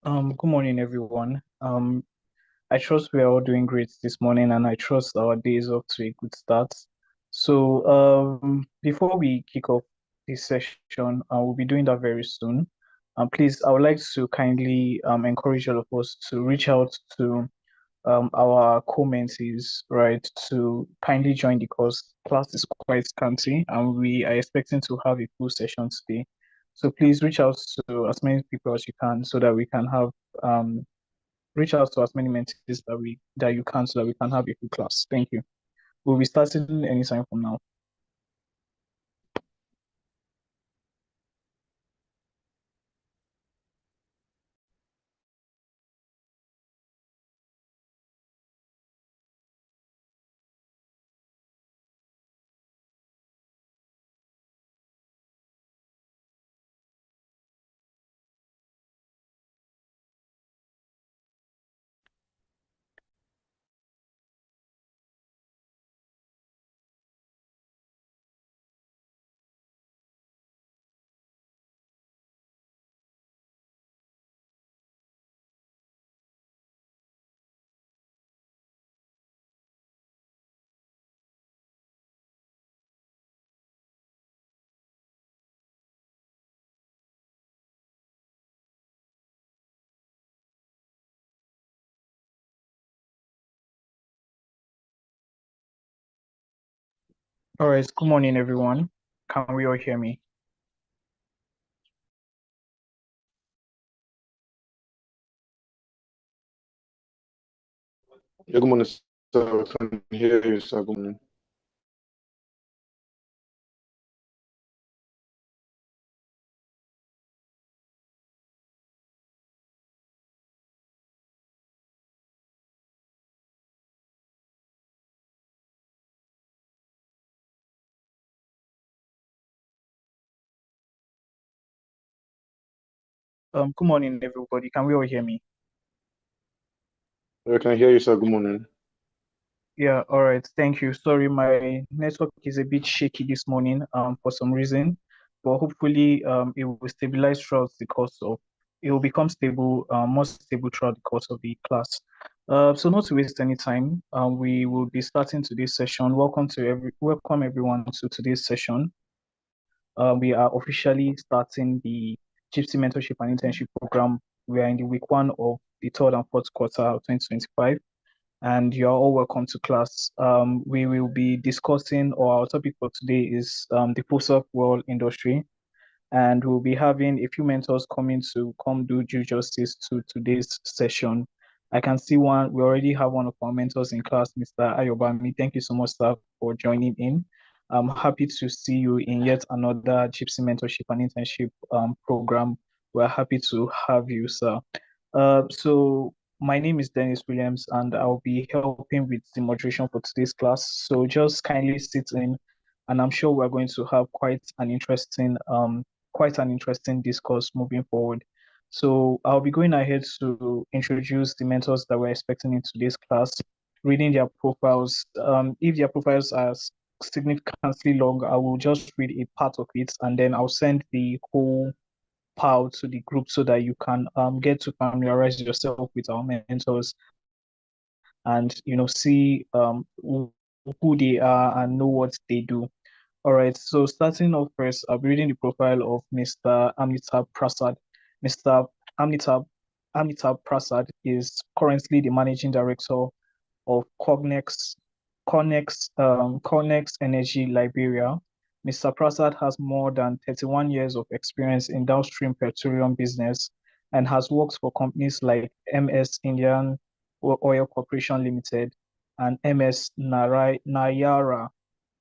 Good morning, everyone. I trust we are all doing great this morning, and I trust our day is off to a good start. So, before we kick off this session, we'll be doing that very soon. Please, I would like to kindly encourage all of us to reach out to our co-mentees, right, to kindly join the course. Class is quite scanty, and we are expecting to have a full session today. So please reach out to as many people as you can so that we can have um, reach out to as many mentees that you can so that we can have a full class. Thank you. We'll be starting anytime from now. All right, good morning, everyone. Can we all hear me? Yeah, good morning, sir. I can hear you, sir. Good morning. Good morning, everybody. Can we all hear me? I can hear you, sir. Good morning. Yeah, all right. Thank you. Sorry, my network is a bit shaky this morning, for some reason, but hopefully, it will stabilize throughout the course of, it will become stable, more stable throughout the course of the class. So not to waste any time, we will be starting today's session. Welcome everyone to today's session. We are officially starting the JIIPCC Mentorship and Internship program. We are in the week one of the third and fourth quarter of 2025, and you're all welcome to class. We will be discussing, or our topic for today is the post-soft world industry, and we'll be having a few mentors coming to come do due justice to today's session. I can see one, we already have one of our mentors in class, Mr. Ayobami. Thank you so much, sir, for joining in. I'm happy to see you in yet another Gypsy Mentorship and Internship program. We're happy to have you, sir. So my name is Dennis Williams, and I'll be helping with the moderation for today's class. So just kindly sit in, and I'm sure we're going to have quite an interesting discourse moving forward. So I'll be going ahead to introduce the mentors that we're expecting in today's class, reading their profiles. If their profiles are significantly long, I will just read a part of it, and then I'll send the whole pile to the group so that you can get to familiarize yourself with our mentors and see who they are and know what they do. All right, so starting off first, I'll be reading the profile of Mr. Amitabh Prasad. Mr. Amitabh Amitabh Prasad is currently the managing director of Cognex Energy Liberia. Mr. Prasad has more than 31 years of experience in downstream petroleum business and has worked for companies like MS Indian Oil Corporation Limited and MS Nayara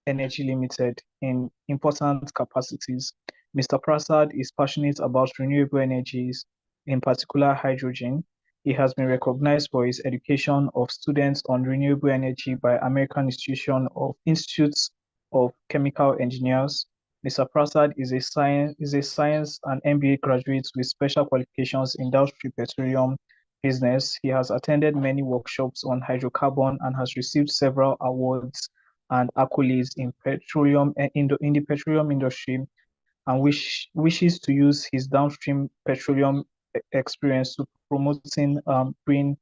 Energy Limited in important capacities. Mr. Prasad is passionate about renewable energies, in particular hydrogen. He has been recognized for his education of students on renewable energy by American Institutes of Chemical Engineers. Mr. Prasad is a science and MBA graduate with special qualifications in downstream petroleum business. He has attended many workshops on hydrocarbon and has received several awards and accolades in the petroleum industry and wishes to use his downstream petroleum experience to promoting green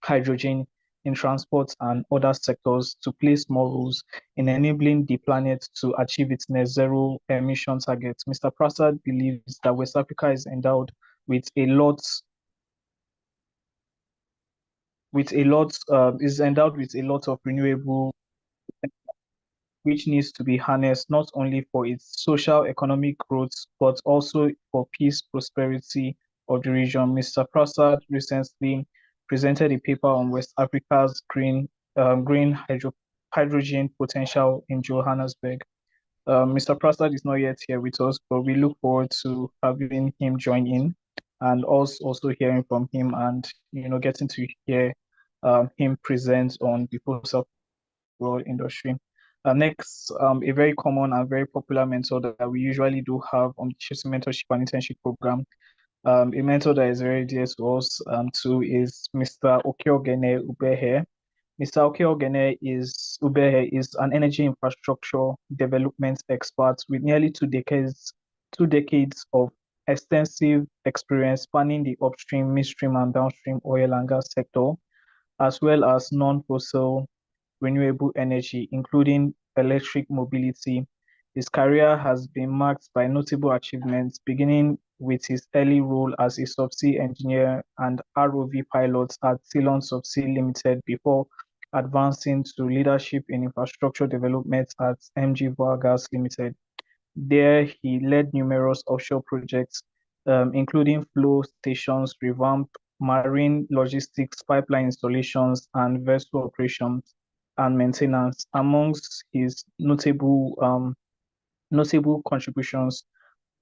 hydrogen in transport and other sectors to play small roles in enabling the planet to achieve its net zero emission targets. Mr. Prasad believes that West Africa is endowed with a lot is endowed with a lot of renewable, which needs to be harnessed not only for its social economic growth, but also for peace, prosperity of the region. Mr. Prasad recently presented a paper on West Africa's green hydrogen potential in Johannesburg. Mr. Prasad is not yet here with us, but we look forward to having him join in and also hearing from him and getting to hear him present on the fossil fuel industry. Next, a very common and very popular mentor that we usually do have on the JIIPCC mentorship and internship program. A mentor that is very dear to us too is Mr. Okeogene Ubehe. Mr. Okeogene Ubehe is an energy infrastructure development expert with nearly two decades of extensive experience spanning the upstream, midstream, and downstream oil and gas sector, as well as non-fossil renewable energy, including electric mobility. His career has been marked by notable achievements, beginning with his early role as a subsea engineer and ROV pilot at Ceylon Subsea Limited before advancing to leadership in infrastructure development at MG Vargas Limited. There, he led numerous offshore projects, including flow stations, revamp, marine logistics, pipeline installations, and vessel operations and maintenance. Amongst his notable contributions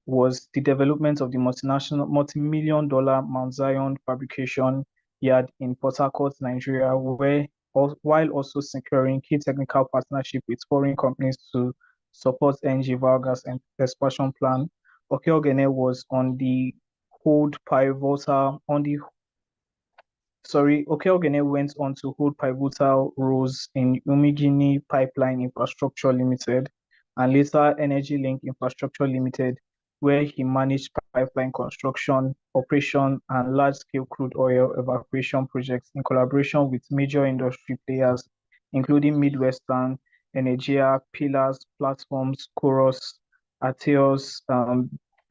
was the development of the multi-million dollar Mount Zion fabrication yard in Port Harcourt, Nigeria, while also securing key technical partnership with foreign companies to support NG Vargas and expansion plan. Okeogene was on the hold pivotal on the Sorry, Okeogene went on to hold pivotal roles in Umigini Pipeline Infrastructure Limited and later Energy Link Infrastructure Limited, where he managed pipeline construction, operation, and large-scale crude oil evacuation projects in collaboration with major industry players, including Midwestern, Energia, Pillars, Platforms, Chorus, Ateos,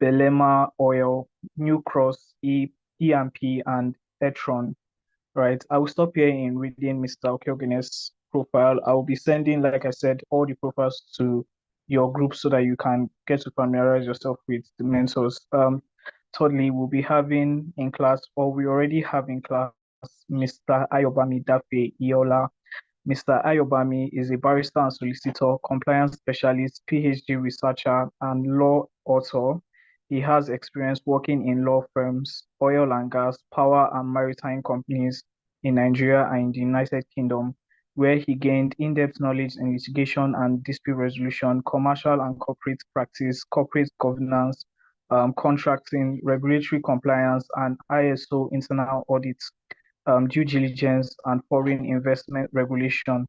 Belema Oil, New Cross, E&P, and Etron. Right. I will stop here in reading Mr. Okeogene's profile. I will be sending, like I said, all the profiles to your group so that you can get to familiarize yourself with the mentors. Thirdly, we'll be having in class, or we already have in class, Mr. Ayobami Dafe Iola. Mr. Ayobami is a barrister and solicitor, compliance specialist, PhD researcher, and law author. He has experience working in law firms, oil and gas, power and maritime companies in Nigeria and in the United Kingdom, where he gained in-depth knowledge in litigation and dispute resolution, commercial and corporate practice, corporate governance, contracting, regulatory compliance, and ISO internal audits, due diligence, and foreign investment regulation.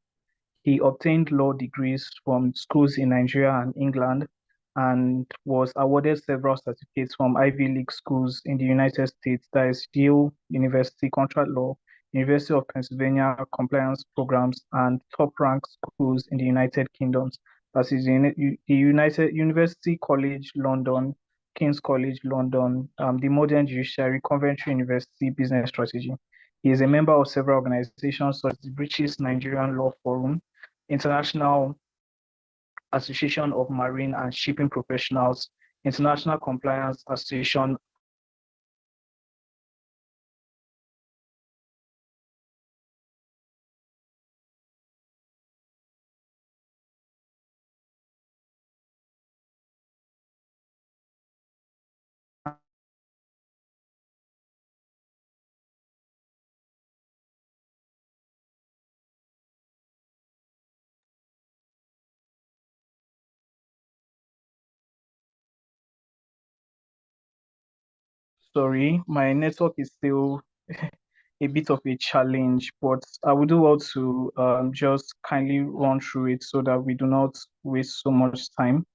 He obtained law degrees from schools in Nigeria and England and was awarded several certificates from Ivy League schools in the United States, that is Yale University Contract Law, University of Pennsylvania Compliance Programs, and top-ranked schools in the United Kingdom, that is the United University College London, King's College London, the Modern Judiciary, Coventry University Business Strategy. He is a member of several organizations such as the British Nigerian Law Forum, International Association of Marine and Shipping Professionals, International Compliance Association. Sorry, my network is still a bit of a challenge, but I would do well to just kindly run through it so that we do not waste so much time.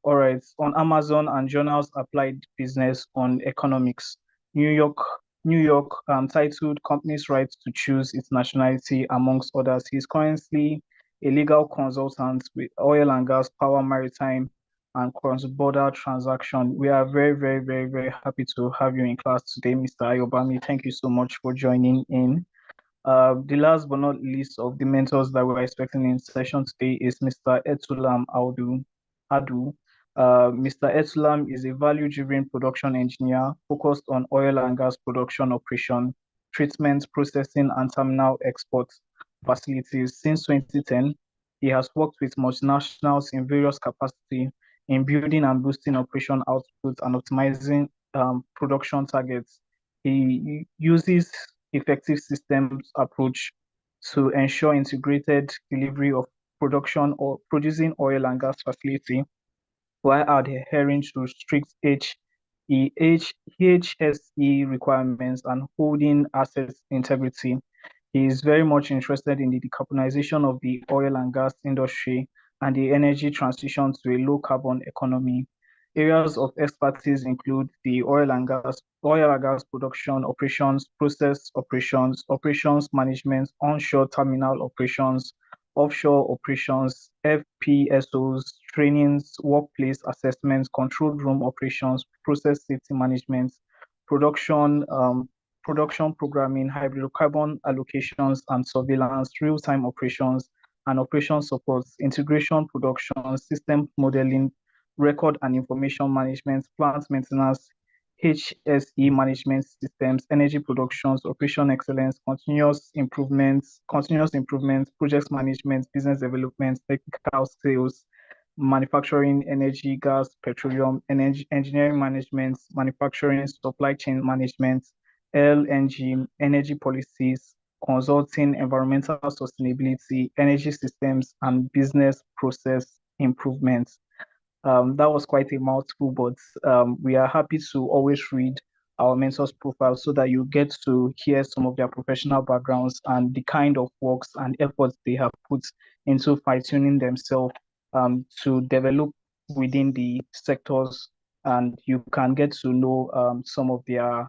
All right, on Amazon and journals applied business on economics. New York, New York, titled Companies' Right to Choose Its Nationality, amongst others. He's currently a legal consultant with oil and gas, power, maritime, and cross-border transaction. We are very, very, very, very happy to have you in class today, Mr. Ayobami. Thank you so much for joining in. The last but not least of the mentors that we're expecting in session today is Mr. Etulam Adu. Mr. Etulam is a value-driven production engineer focused on oil and gas production operation, treatment, processing, and terminal export facilities. Since 2010, he has worked with multinationals in various capacities in building and boosting operation output and optimizing production targets. He uses effective systems approach to ensure integrated delivery of production or producing oil and gas facility while adhering to strict HSE requirements and holding asset integrity. He is very much interested in the decarbonization of the oil and gas industry and the energy transition to a low carbon economy. Areas of expertise include the oil and gas production operations, process operations, operations management, onshore terminal operations, offshore operations, FPSOs, trainings, workplace assessments, control room operations, process safety management, production, production programming, hydrocarbon allocations and surveillance, real-time operations and operation supports, integration production, system modeling, record and information management, plant maintenance, HSE management systems, energy productions, operation excellence, continuous improvements, project management, business development, technical sales, manufacturing, energy, gas, petroleum, energy, engineering management, manufacturing, supply chain management, LNG, energy policies, consulting, environmental sustainability, energy systems, and business process improvements. That was quite a mouthful, but we are happy to always read our mentors' profiles so that you get to hear some of their professional backgrounds and the kind of works and efforts they have put into fine-tuning themselves to develop within the sectors, and you can get to know some of their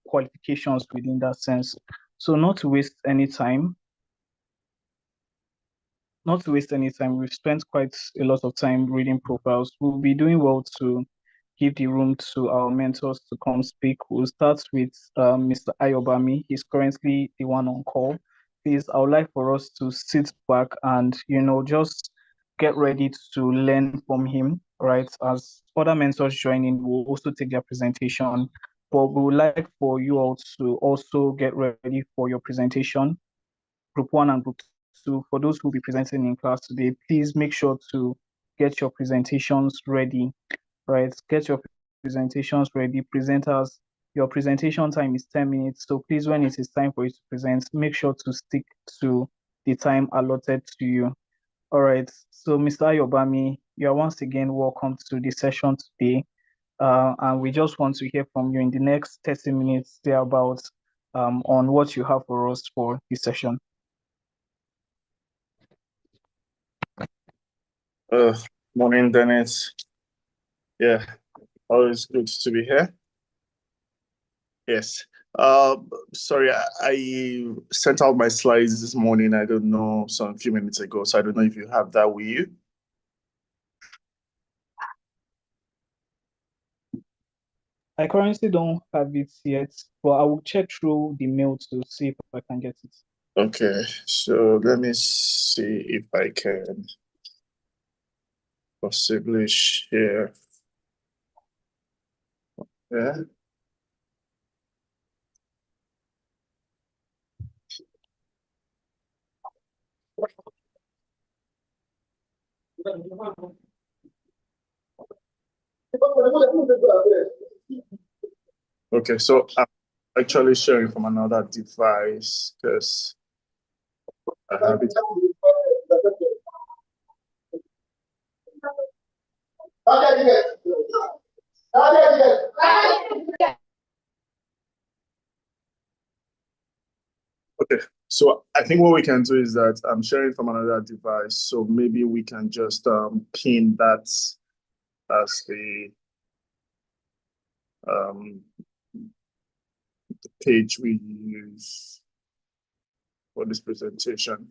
qualifications within that sense. So not to waste any time, we've spent quite a lot of time reading profiles. We'll be doing well to give the room to our mentors to come speak. We'll start with Mr. Ayobami. He's currently the one on call. Please, I would like for us to sit back and, just get ready to learn from him, right? As other mentors join in, we'll also take their presentation. But we would like for you all to also get ready for your presentation, group one and group two. For those who will be presenting in class today, please make sure to get your presentations ready, right? Get your presentations ready. Presenters, your presentation time is 10 minutes. So please, when it is time for you to present, make sure to stick to the time allotted to you. All right. So Mr. Ayobami, you are once again welcome to the session today. And we just want to hear from you in the next 30 minutes thereabouts on what you have for us for this session. Morning, Dennis. Yeah, always good to be here. Yes. Sorry, I sent out my slides this morning. I don't know, some few minutes ago. So I don't know if you have that with you. I currently don't have it yet, but I will check through the mail to see if I can get it. Okay, so let me see if I can possibly share. Yeah. Okay, so I'm actually sharing from another device because I have it. Okay, So I think what we can do is that I'm sharing from another device. So maybe we can just pin that as the page we use for this presentation.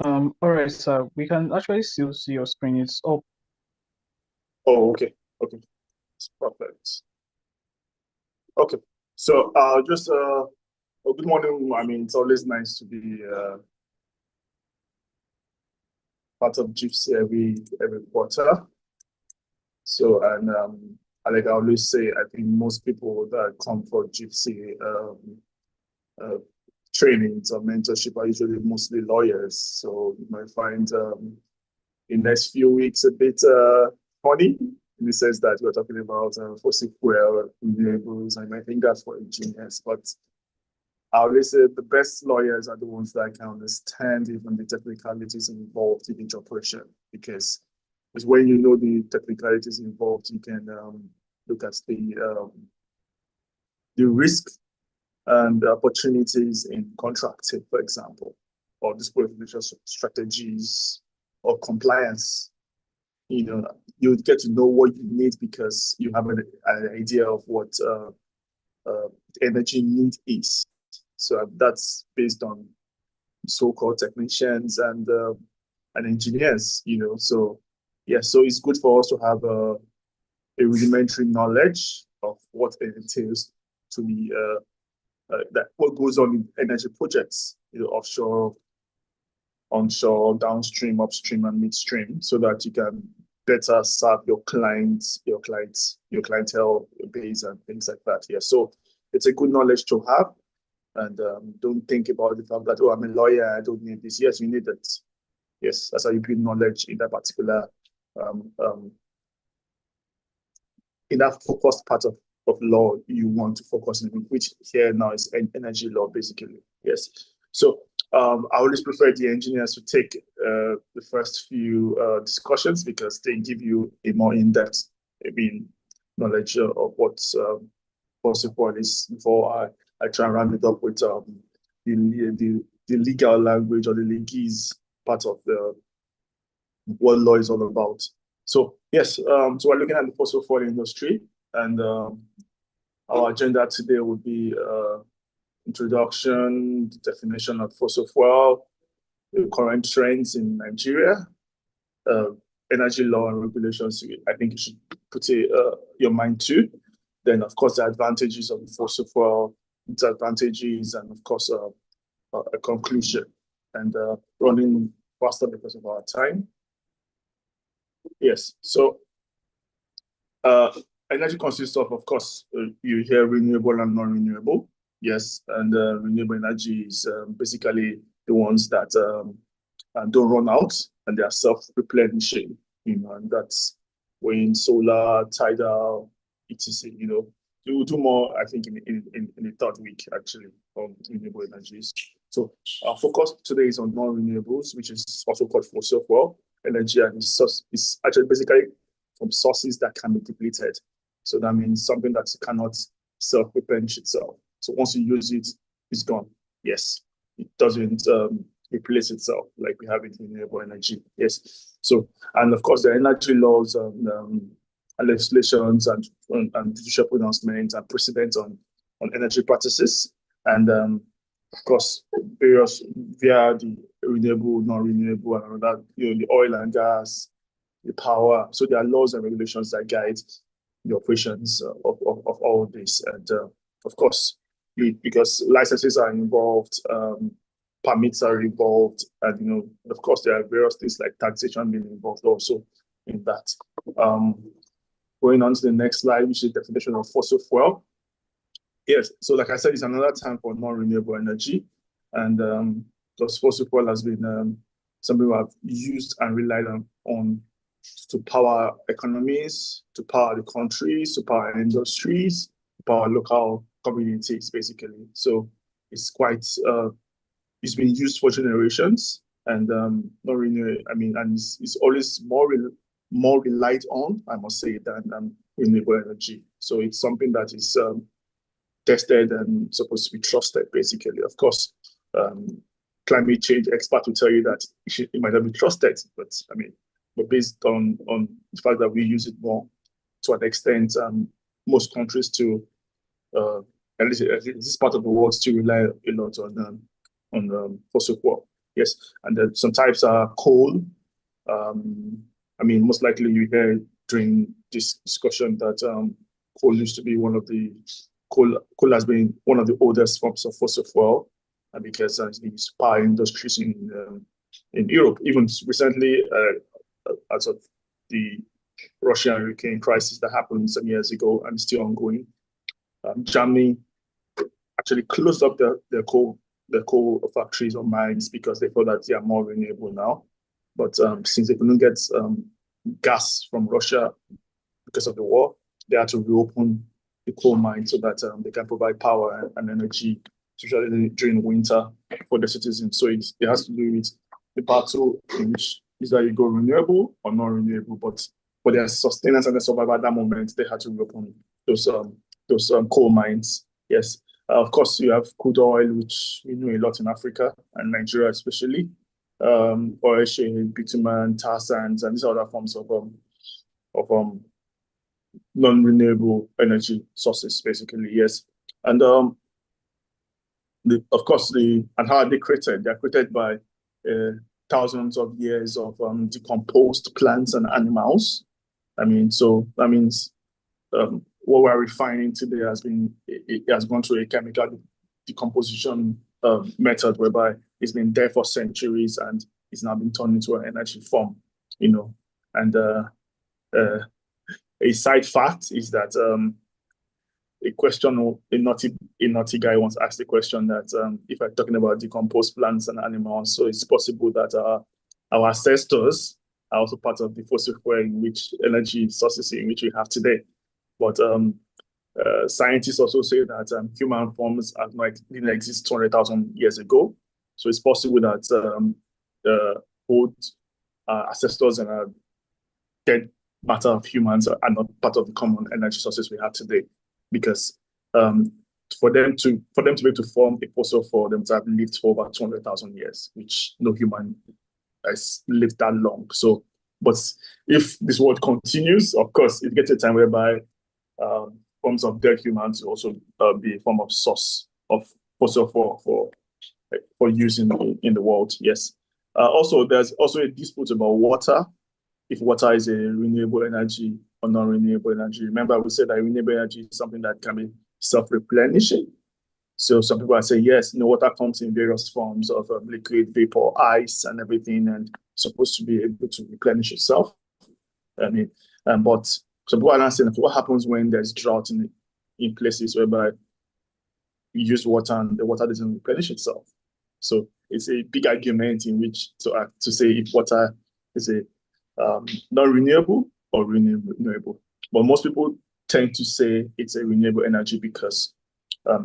All right, sir. We can actually still see your screen. It's up. Oh, okay. Okay. It's perfect. Okay. So just well, good morning. I mean, it's always nice to be part of JIIPCC every quarter. So and like I always say, I think most people that come for JIIPCC trainings or mentorship are usually mostly lawyers. So you might find the next few weeks a bit funny in the sense that we're talking about fossil fuel renewables, and I think that's for engineers. But I always say the best lawyers are the ones that can understand even the technicalities involved in each operation, because it's when you know the technicalities involved, you can look at the risk and opportunities in contracting, for example, or disclosure strategies or compliance. You know, you get to know what you need because you have an idea of what the energy need is. So that's based on so-called technicians and engineers. You know, so yeah, so it's good for us to have a rudimentary knowledge of what it entails to be that what goes on in energy projects, you know, offshore, onshore, downstream, upstream, and midstream, so that you can better serve your clientele base and things like that. Yeah, so it's a good knowledge to have, and don't think about the fact that, oh, I'm a lawyer, I don't need this. Yes, you need it. Yes, that's how you build knowledge in that particular in that focused part of law you want to focus on, which here now is energy law, basically. Yes. So I always prefer the engineers to take the first few discussions because they give you a more in-depth, knowledge of what's possible is before I try and round it up with the legal language or the legalese part of what law is all about. So yes, so we're looking at the fossil fuel industry, and our agenda today would be introduction, definition of fossil fuel, the current trends in Nigeria, energy law and regulations. I think you should put your mind to. Then, of course, the advantages of the fossil fuel, disadvantages, and of course, a conclusion. And running faster because of our time. Yes, so energy consists of course, you hear renewable and non-renewable. Yes, and renewable energy is basically the ones that don't run out and they are self-replenishing, you know, and that's wind, solar, tidal, etc. You know, we will do more, I think, in the third week actually on renewable energies. So our focus today is on non-renewables, which is also called fossil fuel energy, and is actually basically from sources that can be depleted. So that means something that cannot self-replenish itself. So once you use it, it's gone. Yes, it doesn't replace itself like we have it in renewable energy. Yes. So, and of course, the energy laws and legislations and judicial pronouncements and precedents on energy practices, and of course, various via the renewable, non-renewable, and all that, you know, the oil and gas, the power. So there are laws and regulations that guide the operations of all of this. And of course, because licenses are involved, permits are involved, and, you know, of course, there are various things like taxation being involved also in that. Going on to the next slide, which is the definition of fossil fuel. Yes, so like I said, it's another time for non-renewable energy, and because fossil fuel has been something we have used and relied on to power economies, to power the countries, to power industries, to power local communities, basically. So it's quite, it's been used for generations, and not really, I mean, and it's always more relied on, I must say, than renewable energy. So it's something that is tested and supposed to be trusted, basically. Of course, climate change experts will tell you that it might not be trusted, but I mean, but based on the fact that we use it more to an extent, most countries to at least this part of the world still rely a lot on fossil fuel. Yes, and then some types are coal. I mean, most likely you hear during this discussion that coal used to be one of the coal has been one of the oldest forms of fossil fuel, and because it's been used power industries in Europe. Even recently, as of the Russia-Ukraine crisis that happened some years ago and still ongoing, Germany actually closed up their coal factories or mines because they thought that they are more renewable now. But since they couldn't get gas from Russia because of the war, they had to reopen the coal mine so that they can provide power and energy, especially during winter, for the citizens. So it has to do with the battle in which is that you go renewable or non-renewable. But for their sustenance and their survival at that moment, they had to reopen those coal mines. Yes. Of course, you have crude oil, which we know a lot in Africa and Nigeria especially. Oil shale, bitumen, tar sands, and these other forms of non-renewable energy sources, basically. Yes, and of course, and how are they created? They are created by thousands of years of decomposed plants and animals. I mean, so that means what we're refining today it has gone through a chemical decomposition method whereby it's been there for centuries and it's now been turned into an energy form, you know. And a side fact is that a naughty guy once asked the question that if I'm talking about decomposed plants and animals, so it's possible that our ancestors are also part of the fossil fuel energy sources in which we have today. But scientists also say that human forms didn't exist 200,000 years ago. So it's possible that both ancestors and dead matter of humans are not part of the common energy sources we have today. Because for them to be able to form a fossil fuel, them to have lived for over 200,000 years, which no human has lived that long. So, but if this world continues, of course, it gets a time whereby forms of dead humans will also be a form of source of fossil for use in the world. Yes. Also, there's also a dispute about water. If water is a renewable energy or non-renewable energy. Remember, we said that renewable energy is something that can be self-replenishing. So some people are saying, yes, water comes in various forms of liquid, vapor, ice, and everything, and supposed to be able to replenish itself. I mean, but some people are not saying what happens when there's drought in places whereby you use water and the water doesn't replenish itself. So it's a big argument in which to say if water is a non-renewable or renewable. But most people tend to say it's a renewable energy because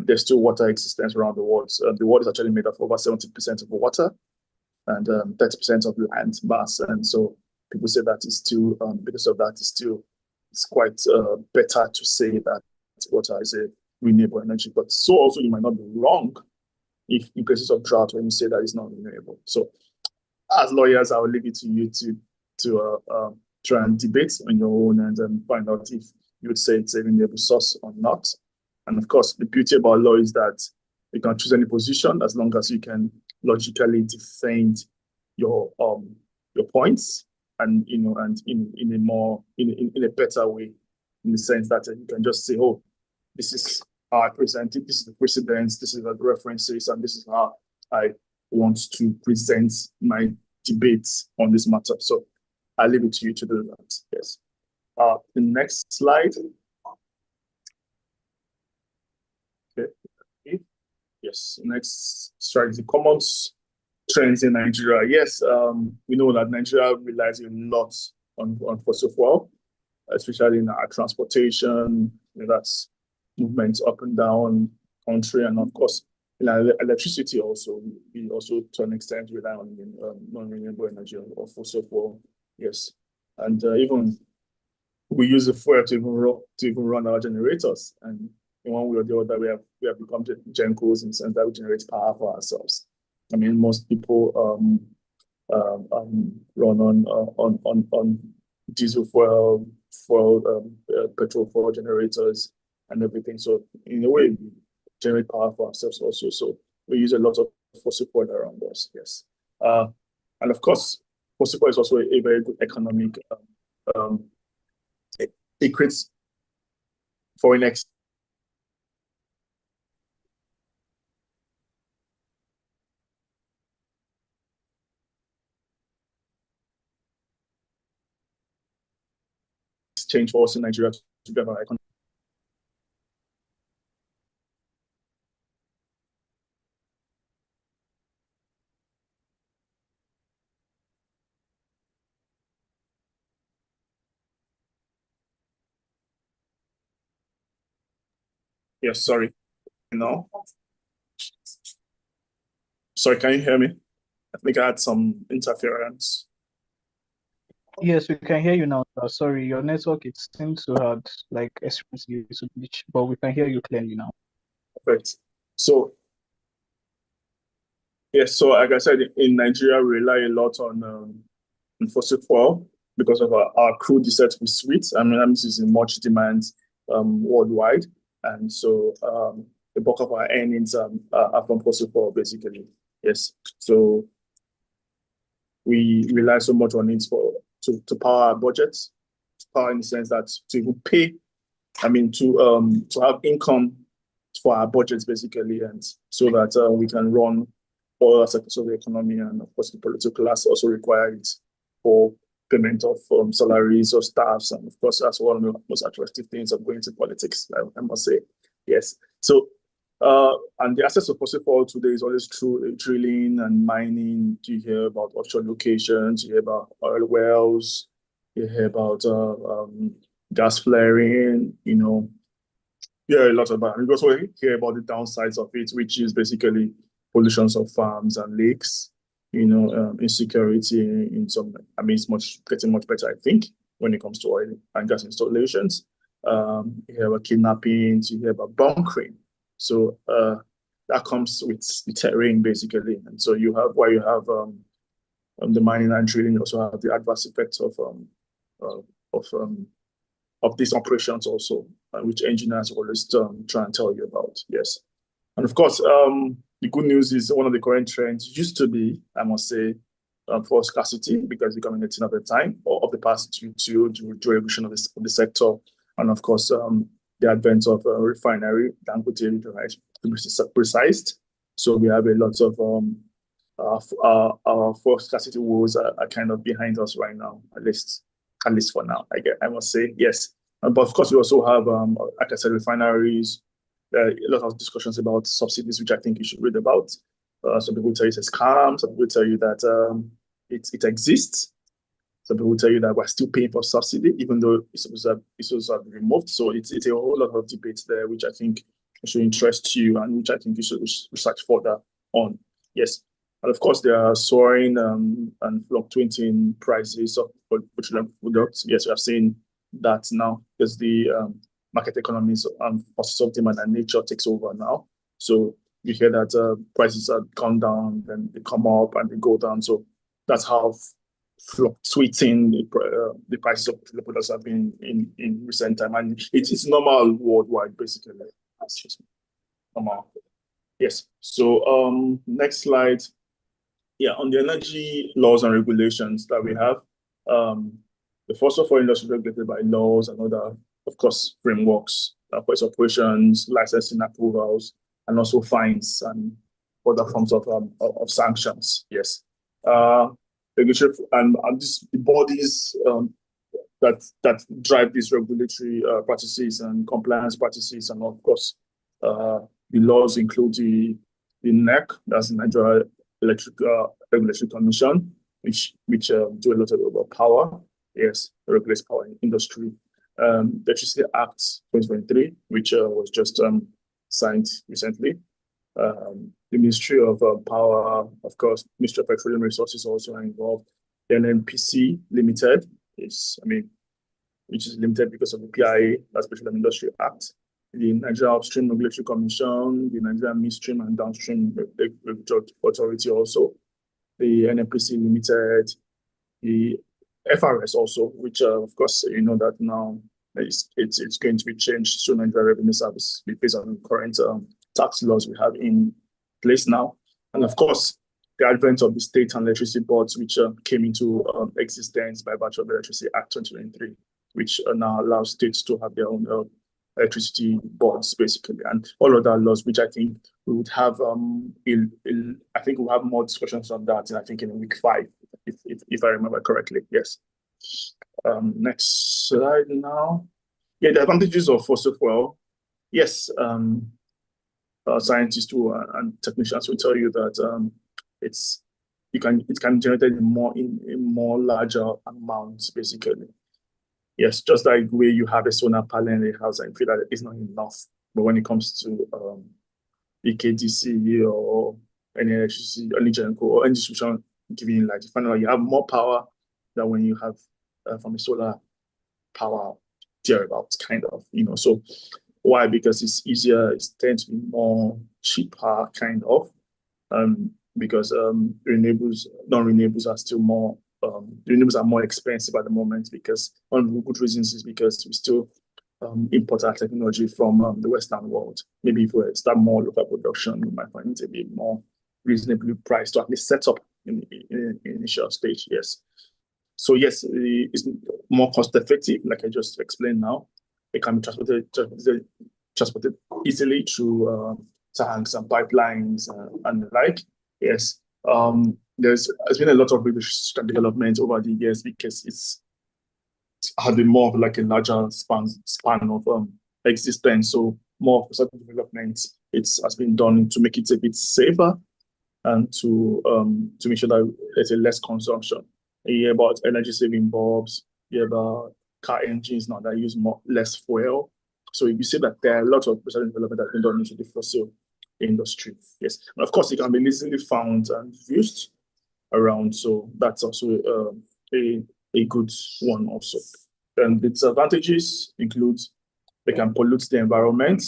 there's still water existence around the world. The world is actually made of over 70% of water and 30% of land mass. And so people say that is still, because of that, it's quite better to say that water is a renewable energy. But so also you might not be wrong if in places of drought when you say that it's not renewable. So as lawyers, I will leave it to you to try and debate on your own and find out if you would say it's a renewable source or not. And of course, the beauty about law is that you can choose any position as long as you can logically defend your points and and in a better way, in the sense that you can just say, oh, this is how I present it, this is the precedents, this is the references, and this is how I want to present my debates on this matter. So I'll leave it to you to do that. Yes. The next slide. Okay. Yes. Next strategy. Common trends in Nigeria. Yes. We know that Nigeria relies a lot on fossil fuel, especially in our transportation. That's movements up and down country, and of course, in our electricity also. We also, to an extent, rely on non-renewable energy or fossil fuel. Yes, and even we use the fuel to even run our generators, and in one way or the other, we have become gencos in the sense that we generate power for ourselves. I mean, most people run on diesel petrol fuel generators and everything. So in a way, we generate power for ourselves also. So we use a lot of fossil fuel around us. Yes, and of course, fossil fuel is also a very good economic. It creates foreign exchange for us in Nigeria to drive our economy. Yes, sorry. No. Sorry, can you hear me? I think I had some interference. Yes, we can hear you now. Sorry, your network, it seems to have like experienced a little glitch, but we can hear you clearly now. Perfect. So, yes, so like I said, in Nigeria, we rely a lot on fossil fuel because of our crude is said to be sweet. I mean, this is in much demand worldwide. And so the bulk of our earnings are from fossil fuel, basically. Yes. So we rely so much on it to power our budgets, to power in the sense that to even pay, I mean, to have income for our budgets, basically, and so that we can run all sectors of the economy. And of course, the political class also require it for payment of salaries or staffs. And of course, that's one of the most attractive things of going to politics, I must say. Yes. So, and the access to fossil fuel today is always through drilling and mining. You hear about offshore locations, you hear about oil wells, you hear about gas flaring, yeah, a lot about it. We also hear about the downsides of it, which is basically pollutions of farms and lakes, insecurity in some, I mean, it's getting much better, I think, when it comes to oil and gas installations. You hear about kidnappings, you hear about bunkering. So that comes with the terrain, basically. And so while you have the mining and drilling, you also have the adverse effects of these operations also, which engineers always try and tell you about. Yes. And of course, the good news is one of the current trends used to be, I must say, for scarcity, because becoming a thing of the time or of the past due to the regulation of the sector. And of course, the advent of refinery, Dangote, to be precise. So we have a lot of our for scarcity woes are kind of behind us right now, at least for now, I must say, yes. But of course, we also have, like I said, refineries, a lot of discussions about subsidies, which I think you should read about. Some people tell you it's a scam, some people tell you that it exists. Some people tell you that we're still paying for subsidy, even though it's supposed to have been removed. So it's a whole lot of debate there, which I think should interest you and which I think you should research further on. Yes. And of course, there are soaring and fluctuating prices of petroleum products. Yes, we have seen that now because the market economies and forces of demand and nature takes over now. So you hear that prices have gone down, then they come up and they go down. So that's how fluctuating the prices of petroleum products have been in recent time. And it's normal worldwide, basically. It's just normal. Yes. So next slide. Yeah, on the energy laws and regulations that we have, the fossil fuel industry is regulated by laws and other, of course, frameworks for its operations, licensing approvals, and also fines and other forms of sanctions. Yes, regulatory and these bodies that drive these regulatory practices and compliance practices, and of course, the laws include the NEC, that's the Nigeria Electric Regulatory Commission, which do a lot about power. Yes, regulates power industry. Electricity Act 2023, which was just signed recently. The Ministry of Power, of course, Ministry of Petroleum Resources also are involved. The NNPC Limited which is limited because of the PIA, that's Petroleum Industry Act. the Nigeria Upstream Regulatory Commission, the Nigeria Midstream and Downstream Regulatory Authority also, the NNPC Limited, the FRS also, which of course you know that now it's going to be changed to Nigeria Revenue Service based on the current tax laws we have in place now, and of course the advent of the state and electricity boards, which came into existence by virtue of the Electricity Act 2023, which now allows states to have their own electricity boards, basically, and all of that laws, which I think we would have. I think we'll have more discussions on that. I think in week 5, if I remember correctly. Yes. Next slide now. Yeah, the advantages of fossil fuel. Yes. Scientists too and technicians will tell you that it can be generated in more larger amounts, basically. Yes, just like where you have a solar panel in the house and feel that it's not enough. But when it comes to EKDC or any electricity, any genco or any distribution giving you light, you find out you have more power than when you have from a solar power thereabouts, kind of, So why? Because it's easier, it tends to be more cheaper, kind of. Because renewables, non-renewables are still more, renewables are more expensive at the moment, because one of the good reasons is because we still import our technology from the Western world. Maybe if we start more local production, we might find it a bit more reasonably priced to at least set up in initial stage, yes. So yes, it's more cost effective, like I just explained now. It can be transported easily through tanks and pipelines and the like. Yes, there's been a lot of research and development over the years, because it's had been more of like a larger span of existence. So more of certain development has been done to make it a bit safer and to make sure that there's a less consumption. You hear about energy saving bulbs, you hear about car engines now that use less fuel. So you see that there are a lot of research and development that have been done into the fossil industry. Yes, and of course it can be easily found and used around. So that's also a good one also. And the disadvantages include they can pollute the environment.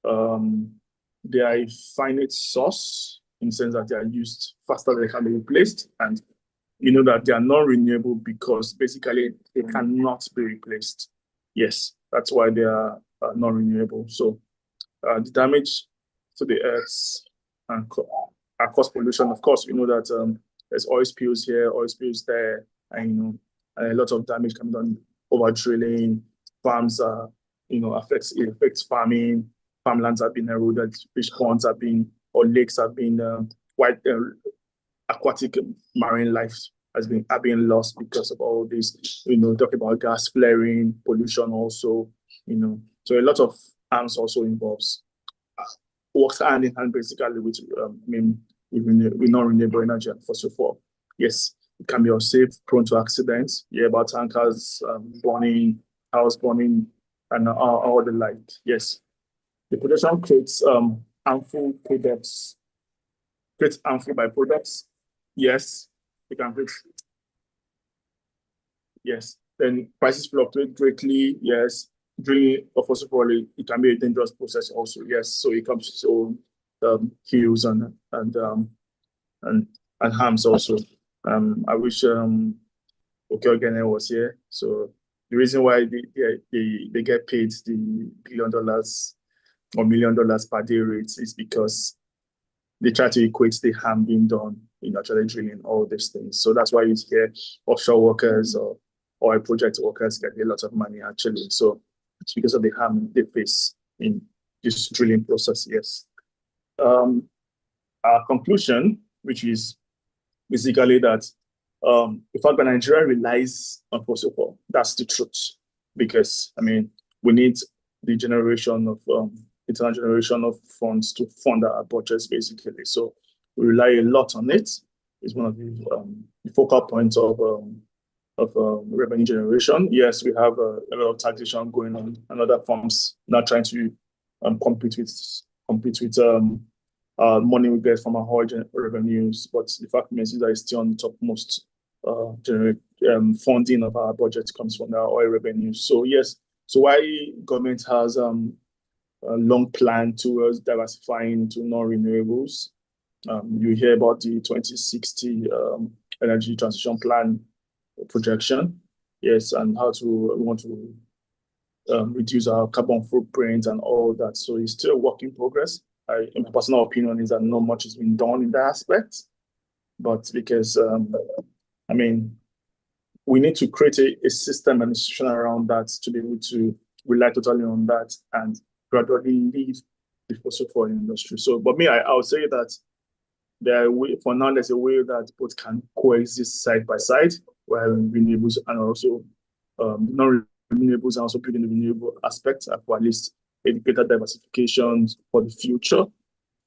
They are a finite source in the sense that they are used faster than they can be replaced, and you know that they are non-renewable because basically they cannot be replaced. Yes, that's why they are non-renewable. So the damage to the earth and cause pollution. Of course, we know that there's oil spills here, oil spills there, and a lot of damage can be done over drilling. Farms it affects farming. Farmlands have been eroded, fish ponds have been, or lakes have been aquatic marine life have been lost because of all this. Talk about gas flaring, pollution also. So a lot of harms also involves works hand in hand basically with non-renewable energy and fossil fuel. Yes, it can be unsafe, prone to accidents. Yeah, about tankers burning, house burning, and all the like. Yes, the production creates harmful products. Creates harmful byproducts. Yes, it can create. Yes, then prices fluctuate greatly. Yes, drilling of fossil fuel, it can be a dangerous process also. Yes, so it comes to hills and harms also. I wish Okeogene was here. So the reason why they get paid the $1 billion or $1 million per day rates is because they try to equate the harm being done in actually drilling all these things. So that's why you hear offshore workers or oil project workers get a lot of money actually. So it's because of the harm they face in this drilling process. Yes. Our conclusion, which is basically that the fact that Nigeria relies on fossil fuel, that's the truth. Because we need the generation of internal generation of funds to fund our budgets, basically. So we rely a lot on it. It's one of the focal points of revenue generation. Yes, we have a lot of taxation going on and other firms not trying to compete with money we get from our oil revenues, but the fact remains that it's still on the topmost funding of our budget comes from our oil revenues. So yes, so why government has long plan towards diversifying to non-renewables. You hear about the 2060 energy transition plan projection, yes, and how we want to reduce our carbon footprint and all that. So it's still a work in progress. In my personal opinion, is that not much has been done in that aspect, but because I mean, we need to create a system and institution around that to be able to rely totally on that and gradually leave the fossil fuel industry. So, but me, I would say that for now, there's a way that both can coexist side by side, where renewables and also non-renewables and also building the renewable aspects for at least a greater diversification for the future.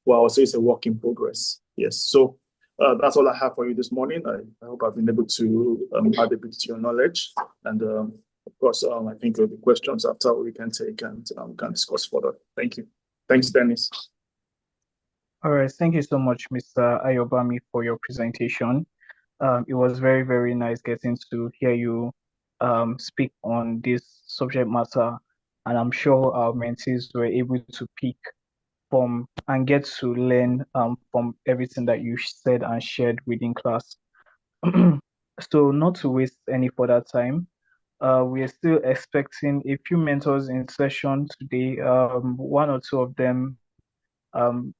Well, I would say it's a work in progress. Yes. So that's all I have for you this morning. I hope I've been able to add a bit to your knowledge. And of course, I think there'll be questions after we can take and we can discuss further. Thank you. Thanks, Dennis. All right. Thank you so much, Mr. Ayobami, for your presentation. It was very, very nice getting to hear you speak on this subject matter. And I'm sure our mentees were able to pick from and get to learn from everything that you said and shared within class. So not to waste any further time, we are still expecting a few mentors in session today. One or two of them um,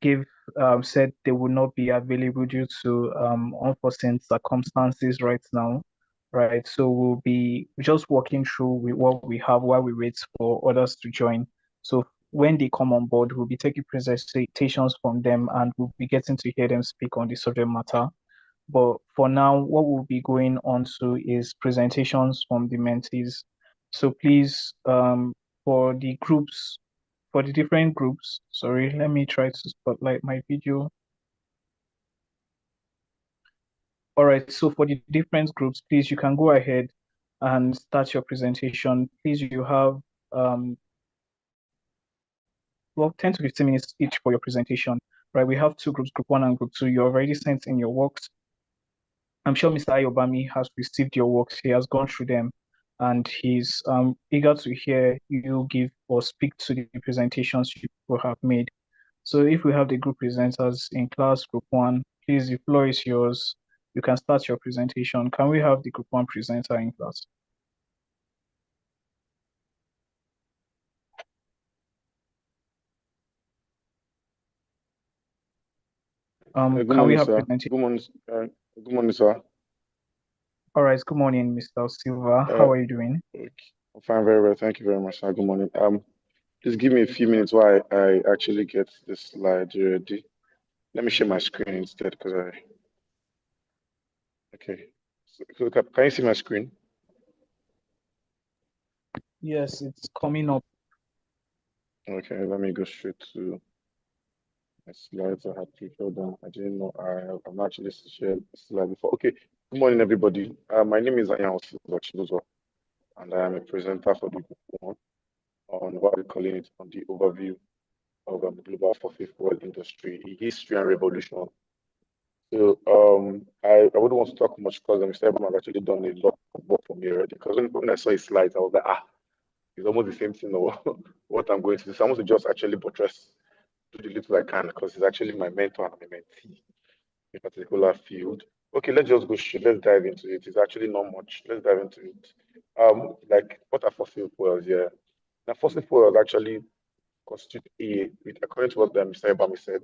gave said they will not be available due to unforeseen circumstances right now, right? So we'll be just walking through with what we have while we wait for others to join. So when they come on board, we'll be taking presentations from them and we'll be getting to hear them speak on the subject matter. But for now, what we'll be going on to is presentations from the mentees. So please, for the groups, for the different groups, sorry, let me try to spotlight my video. All right, so for the different groups, please, you can go ahead and start your presentation. Please, you have well, 10 to 15 minutes each for your presentation, right? We have two groups, group one and group two. You already sent in your works. I'm sure Mr. Ayobami has received your works. He has gone through them and he's eager to hear you give or speak to the presentations you have made. So if we have the group presenters in class, group one, please, the floor is yours. You can start your presentation. Can we have the group one presenter in class? Good can we morning, have sir. presentation? Good morning, sir. All right, good morning, Mr. Silva. How are you doing? Okay. I'm fine, very well. Thank you very much, sir. Good morning. Just give me a few minutes while I actually get this slide ready. Let me share my screen instead, because okay. So can you see my screen? Yes, it's coming up. Okay, let me go straight to my slides. I had prepared them. I didn't know I'm actually shared the slide before. Okay. Good morning, everybody. My name is Ayan Silva, and I am a presenter for the group one on what we're calling it on the overview of global fossil fuel industry, history and revolution. So I wouldn't want to talk much because Mr. Ebram has actually done a lot of work for me already. Because when I saw his slides, I was like, it's almost the same thing of what I'm going to do. So I'm going to just actually buttress, do the little I can, because he's actually my mentor and my mentee in a particular field. Okay, let's just go straight. Let's dive into it. It's actually not much. Let's dive into it. Like what are fossil fuels? Yeah. Now, fossil fuels actually constitute according to what Mr. Ebami said,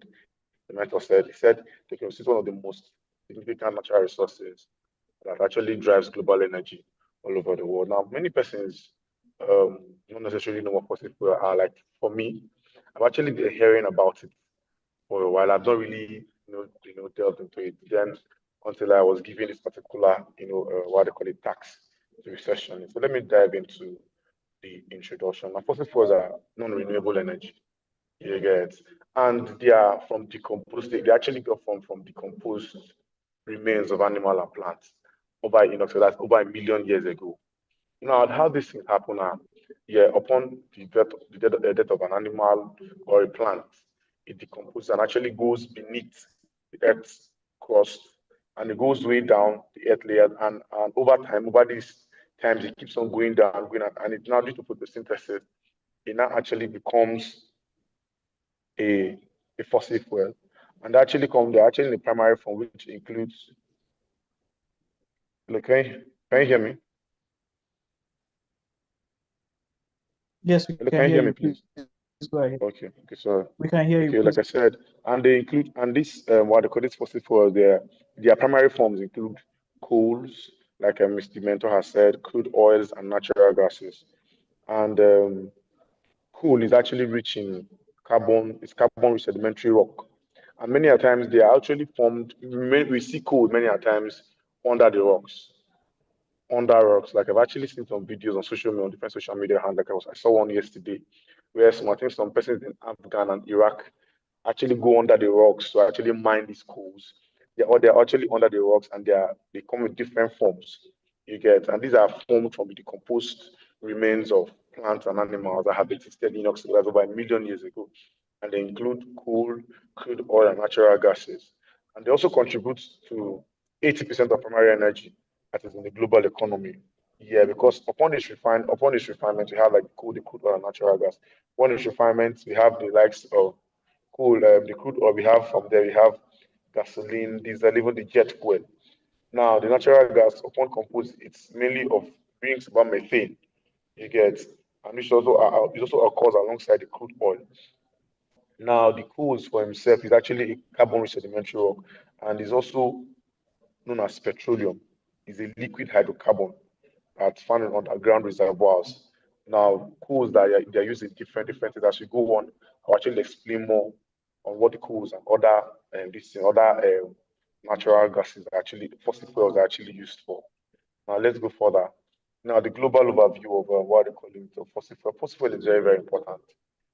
the mentor said, he said they constitute one of the most significant natural resources that actually drives global energy all over the world. Now, many persons don't necessarily know what fossil fuels are. Like for me, I've actually been hearing about it for a while. I've not really, delved into it. Then until I was given this particular, what they call it, tax to research on it. So let me dive into the introduction. Now, fossil fuels are non-renewable energy. You get, and they are from decomposed. They actually go from decomposed remains of animal and plants over, so that's over 1 million years ago. Now, how this thing happen? Yeah, upon the death of an animal or a plant, it decomposes and actually goes beneath the earth's crust, and it goes way down the earth layer, and over time, over these times, it keeps on going down, and it's now due to photosynthesis it now actually becomes a fossil fuel. And they're actually in the primary form, which includes, look, can you hear me? Yes, we Hello, can can you hear hear me, you. please? Please go ahead. Okay, so We can hear you. okay, like Please. I said, and they include, and this what they call this fossil fuel, their primary forms include coals, like Mr. Mentor has said, crude oils and natural gases. And coal is actually rich in carbon, it's carbon rich sedimentary rock. And many a times they are actually formed, we see coal many a times under the rocks. Under rocks. Like I've actually seen some videos on social media, on different social media hands. I saw one yesterday where I think some persons in Afghan and Iraq actually go under the rocks to actually mine these coals. They're actually under the rocks and they come with different forms. You get, and these are formed from the decomposed remains of plants and animals that have existed in oxidized over a million years ago. And they include coal, crude oil, and natural gases. And they also contribute to 80% of primary energy that is in the global economy. Yeah, because upon its refinement, we have like coal, the crude oil, and natural gas. Upon its refinement, we have the likes of cool, the crude oil we have from there, we have gasoline, diesel, even the jet fuel. Now, the natural gas, upon composed, it's mainly of brings about methane, you get, and it also occurs alongside the crude oil. Now, the coals for himself is actually a carbon-rich sedimentary rock, and is also known as petroleum. Is a liquid hydrocarbon that's found in underground reservoirs. Now, coals they're used in different things. As we go on, I'll actually explain more on what the coals and other natural gases are actually fossil fuels are actually used for. Now, let's go further. Now, the global overview of what they call it fossil fuel. Fossil fuel is very important.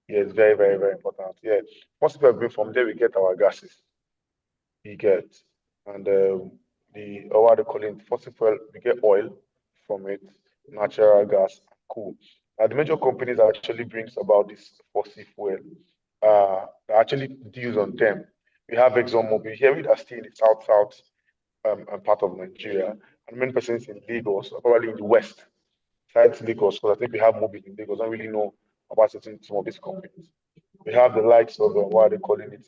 Yeah, it's very important. Yeah, fossil fuel, from there we get our gases. You get, and what they call it fossil fuel, we get oil from it, natural gas, coal. Now, the major companies that actually brings about this fossil fuel that actually deals on them. We have ExxonMobil here, we are still in the south part of Nigeria, and many persons in Lagos, or probably in the west side Lagos, because I think we have Mobil in Lagos. I don't really know about some of these companies. We have the likes of what are they calling it,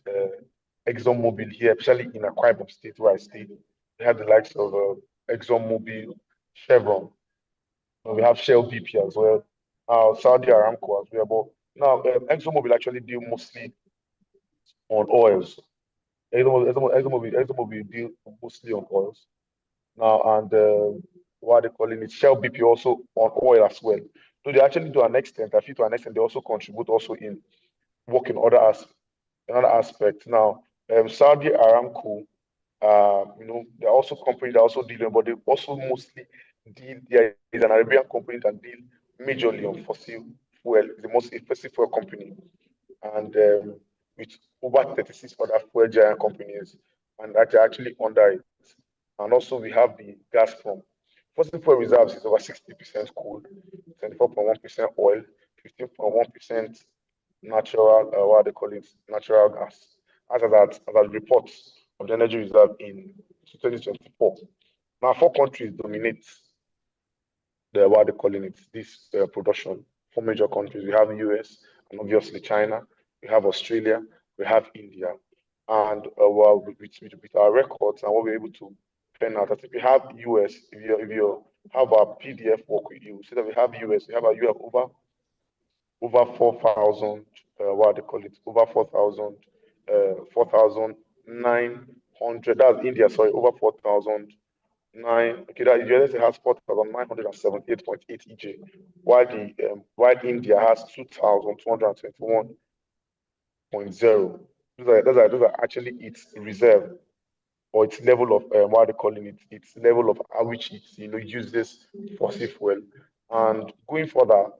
ExxonMobil here, especially in Akwa Ibom State where I stay. We have the likes of ExxonMobil, Chevron. We have Shell BP as well. Saudi Aramco as well. But now ExxonMobil actually deal mostly on oils. ExxonMobil deal mostly on oils now, and what are they calling it? Shell BP also on oil as well. So they actually do an extent. I feel to an extent they also contribute also in work in other aspects. Now, Saudi Aramco, they're also companies that also deal, but they also mostly deal. There is an Arabian company that deal majorly on fossil fuel. It's the most fossil fuel company, and with over 36 other fuel giant companies, and that are actually under it. And also we have the gas from fossil fuel reserves is over 60% coal, 24.1% oil, 15.1% natural, what they call it, natural gas. As reports of the energy reserve in 2024. Now, four countries dominate what they're calling it, this production. Four major countries. We have the US and obviously China. We have Australia. We have India. And with our records and what we're able to pen out, I think we have US. If you have our PDF work with you, see that we have US. We have over 4,000. What they call it? Over 4,000. 4,900. That's India. Sorry, over 4,000 nine. Okay, that US has 4,978.8 EJ, while India has 2,221.0. Those are actually its reserve or its level of what are they calling it? Its level of how which it uses fossil fuel. And going further,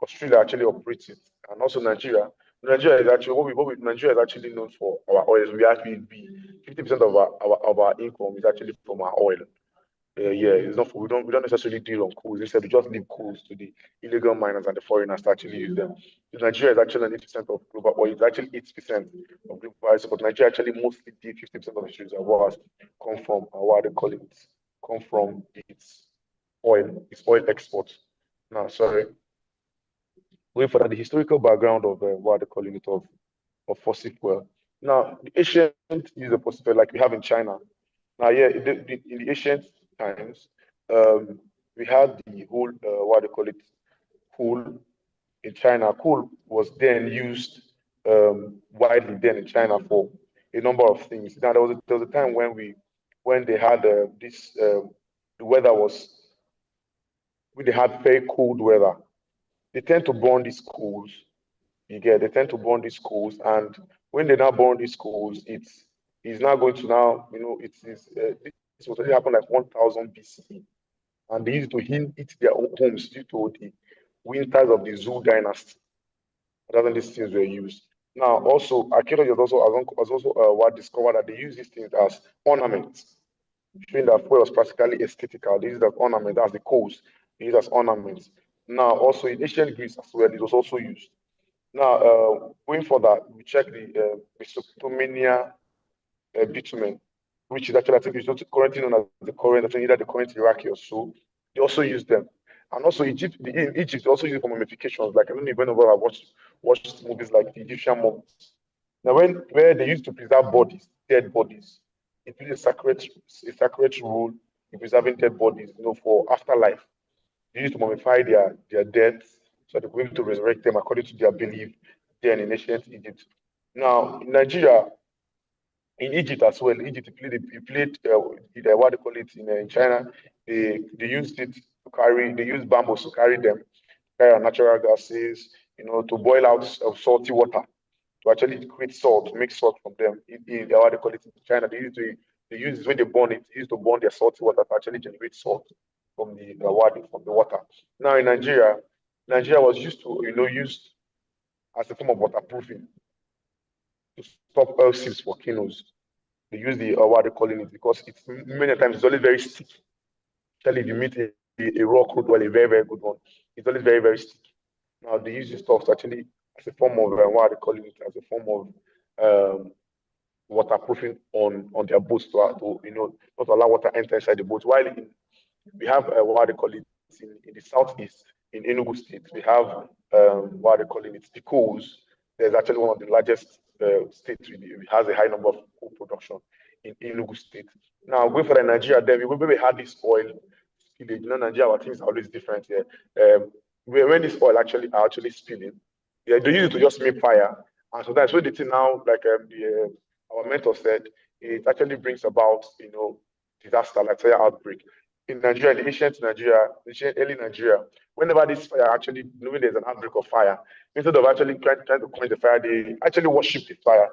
Australia actually operates it, and also Nigeria. Nigeria is actually Nigeria is actually known for our oils. We actually be 50% of our income is actually from our oil. Yeah, it's not for, we don't necessarily deal on coals. Instead, we just leave coals to the illegal miners and the foreigners to actually use them. Nigeria is actually 80% of global oil. It's actually 80% of global oil, but Nigeria actually mostly did 50% of its reservoirs come from what they call it, come from its oil export. No, sorry. Going for that, the historical background of what they call it of fossil fuel. Now, the ancient use of fossil fuel, like we have in China. Now, yeah, in the ancient times, we had the whole what they call it coal in China. Coal was then used widely then in China for a number of things. Now, there was a time when they had this the weather was when they had very cold weather. They tend to burn these coals. They tend to burn these coals, and when they now burn these coals, it's now going to now this was already happened like 1000 BCE, and they used to heat their own homes due to the winters of the Zhou dynasty. That's when these things were used. Now, also, archaeology has also what discovered that they use these things as ornaments, showing that fuel was practically aesthetical. They use it as ornament, as the coals, they use it as ornaments. Now, also in ancient Greece as well, it was also used. Now, going for that, we check the Mesopotamia bitumen, which is actually, I think, is currently known as the current, I think either the current Iraqi or so. They also use them. And also in Egypt, they also use it for mummifications. Like I don't even know whether I watched movies like the Egyptian mummies. Now, where they used to preserve bodies, dead bodies, it plays a sacred role in preserving dead bodies, for afterlife. They used to mummify their dead so they were able to resurrect them according to their belief then in ancient Egypt. Now, in Nigeria, in Egypt as well. Egypt what they call it in China. They used it to carry. They used bamboos to carry them, carry natural gases. To boil out salty water to actually create salt, make salt from them. In what they call it in China, they use it when they burn it. They used to burn their salty water to actually generate salt from the water. Now in Nigeria, Nigeria was used as a form of waterproofing to stop oil seeps for canoes. They use the what they're calling it because it's many times it's always very sticky. Especially if you meet a raw crude oil, a very, very good one, it's always very, very sticky. Now they use this stuff to actually as a form of what they're calling it as a form of waterproofing on their boats to not allow water enter inside the boat. While we have what they call it in the southeast in Enugu State, we have what they call it the coals. There's actually one of the largest states. It has a high number of coal production in Enugu State. Now, going for Nigeria, then we had this oil spillage. Nigeria, our things are always different here. When this oil actually spilling, they use it to just make fire. And so that's what the thing now, like our mentor said, it actually brings about, disaster, like fire outbreak. In Nigeria, in early Nigeria, whenever this fire actually, when there's an outbreak of fire, instead of actually trying to quench the fire, they actually worship the fire.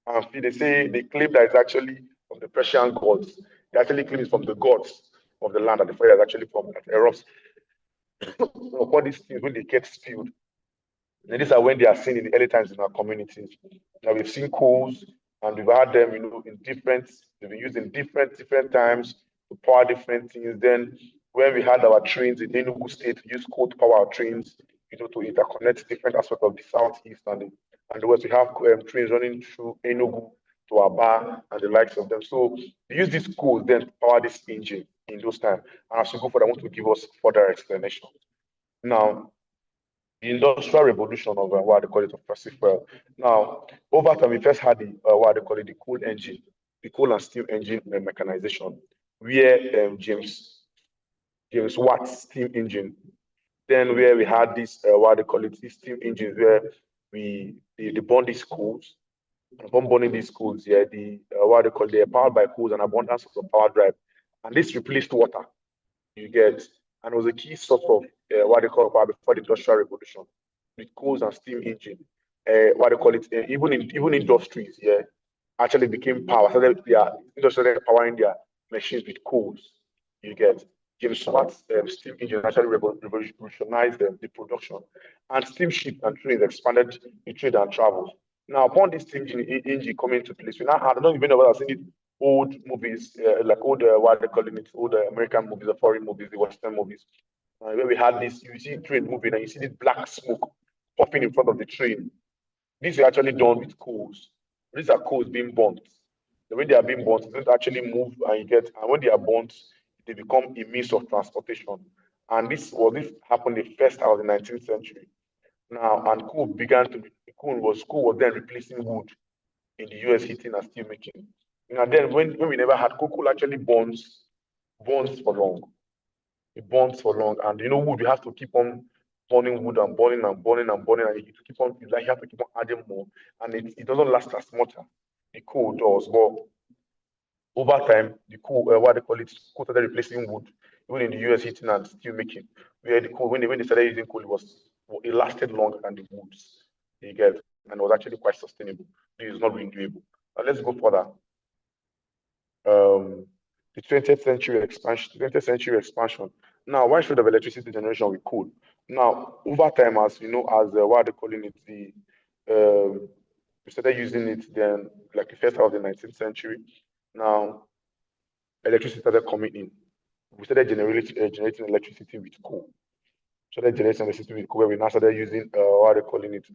And they claim that it's actually from the Persian gods. They actually claim it's from the gods of the land that the fire is actually from, that erupts upon these things when they get spilled. And these are when they are seen in the early times in our communities. Now we've seen coals and we've had them, they've been used in different times to power different things. Then when we had our trains in Enugu State, we used coal to power our trains, to interconnect different aspects of the southeast and the west. We have trains running through Enugu to Aba and the likes of them. So they use these coals then to power this engine in those times. And as we go forward, I want to give us further explanation. Now, the industrial revolution of what they call it of fossil fuel. Now, over time, we first had the what they call it the coal engine, the coal and steam engine mechanization, where James Watt's steam engine. Then where we had this what they call it, these steam engines where they burn these coals. And upon burning these coals, the what they call they are powered by coals and abundance of power drive, and this replaced water. You get, and it was a key source of what they call power before the industrial revolution, with coals and steam engine. What they call it, even industries, actually became power. So their industries started powering their machines with coals. You get James Smart's steam engine actually revolutionized the production, and steamship and trains expanded the trade and travel. Now, upon this steam engine coming into place, we now had, I don't even know whether I've seen it, old movies, like old, what they calling it, old American movies, the foreign movies, the Western movies, where we had this, you see train moving and you see this black smoke puffing in front of the train. These are actually done with coals. These are coals being burnt. The way they are being burnt, they don't actually move and when they are burnt, they become a means of transportation. And this happened the first hour of the 19th century. Now, and coal was then replacing wood in the US heating and steel making. And then when we never had coal actually burns for long. It burns for long. And wood, you have to keep on burning wood and burning and burning and burning, and you keep on you have to keep on adding more. And it doesn't last as much as the coal does. But over time, the coal, what they call it, coal started replacing wood, even in the US heating and steel making, where the coal, when they started using coal, it lasted longer than the woods, you get, and it was actually quite sustainable. It is not renewable. Now let's go further. The 20th century expansion. Now, why should have electricity generation with coal? Now, over time, as what they calling it, we started using it then, like the first half of the 19th century. Now, electricity started coming in. We started generating electricity with coal. Started generating electricity with coal. Where we now started using what they calling it,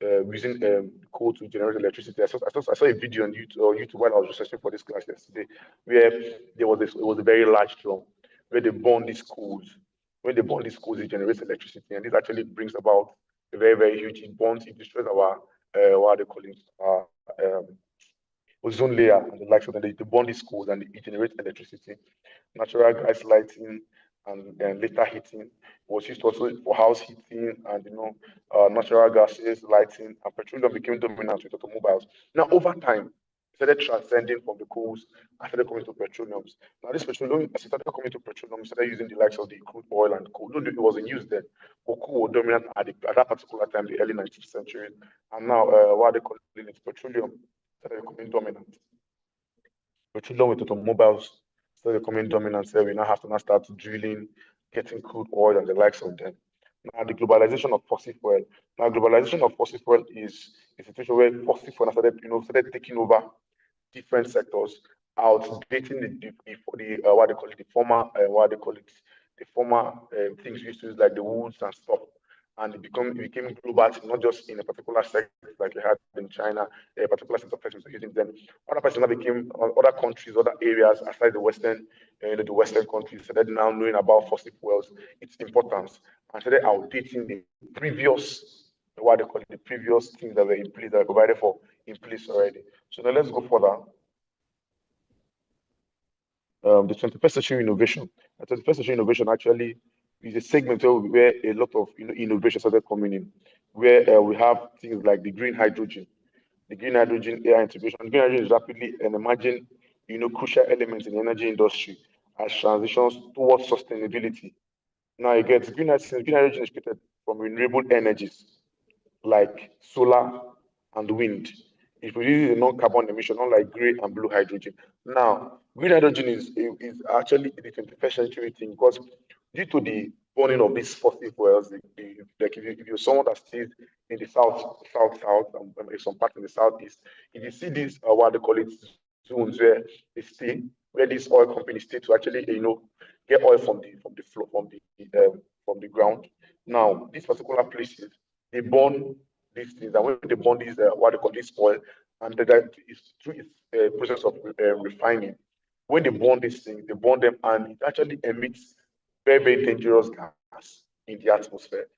using coal to generate electricity. I saw a video on YouTube while I was researching for this class yesterday, where it was a very large drum where they burn these coals. When they burn these coals, it generates electricity, and this actually brings about a very, very huge. It destroys our what they call it, ozone layer and the likes of them. They burn these coals and it generates electricity. Natural gas lighting and later heating was used also for house heating and natural gases, lighting, and petroleum became dominant with automobiles. Now over time, it started transcending from the coals and started coming to petroleums. Now this petroleum, as it started coming to petroleum, we started using the likes of the crude oil and coal. No, it wasn't used then, but coal was dominant at that particular time, the early 19th century. And now what they call it, petroleum started becoming dominant. Petroleum with automobiles started becoming dominant. So we now have to now start drilling, getting crude oil and the likes of them. Now the globalization of fossil fuel. Now globalization of fossil fuel is a situation where fossil fuel started taking over different sectors, outdating the what they call it, the former things we used to use like the woods and stuff, and it became global, not just in a particular sector like we had in China, a particular set of persons using them. Other persons now became other countries, other areas aside the Western countries started now knowing about fossil fuels, its importance, and started outdating the previous what they call it, the previous things that were in place that were provided for in place already. So now let's go further. The 21st century innovation. The 21st century innovation actually is a segment where a lot of innovation started coming in, where we have things like the green hydrogen AI integration. Green hydrogen is rapidly an emerging, crucial element in the energy industry as transitions towards sustainability. Now, again, green hydrogen is created from renewable energies like solar and wind. It produces a non-carbon emission, unlike gray and blue hydrogen. Now, green hydrogen is actually the 21st century thing because due to the burning of these fossil fuels, like if you're someone that stays in the south, some part in the southeast, if you see these, what they call it, zones where they stay, where these oil companies stay to actually, get oil from the floor, from the ground. Now, these particular places, they burn these things, and when they burn these, what they call this oil, and that is through its process of refining. When they burn these things, they burn them, and it actually emits very, very dangerous gas in the atmosphere,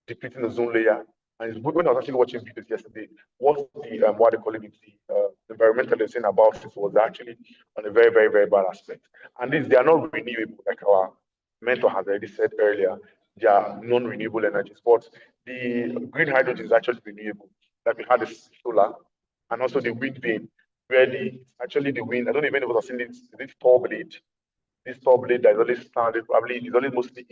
depleting the ozone layer. And when I was actually watching videos yesterday, what they call it, the environmental they're saying about it was actually on a very, very, very bad aspect. And they are not renewable, like our mentor has already said earlier. They are non-renewable energies, but the green hydrogen is actually renewable. Like we had the solar and also the wind vane, where actually the wind. I don't even know if I've seen this tall blade. This tall blade that is always standard, probably is always mostly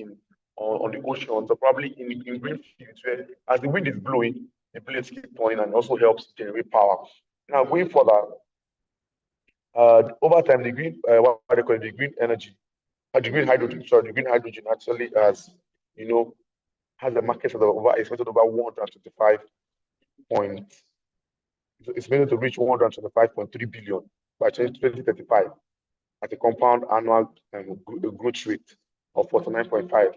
on the ocean, so probably in green fields where as the wind is blowing, the blades keep turning and also helps generate power. Now going further, over time the green what they call it, the green energy, the green hydrogen, sorry, the green hydrogen actually has a market of over estimated over 125 point. It's meant to reach 125.3 billion by 2035 at a compound annual growth rate of 49.5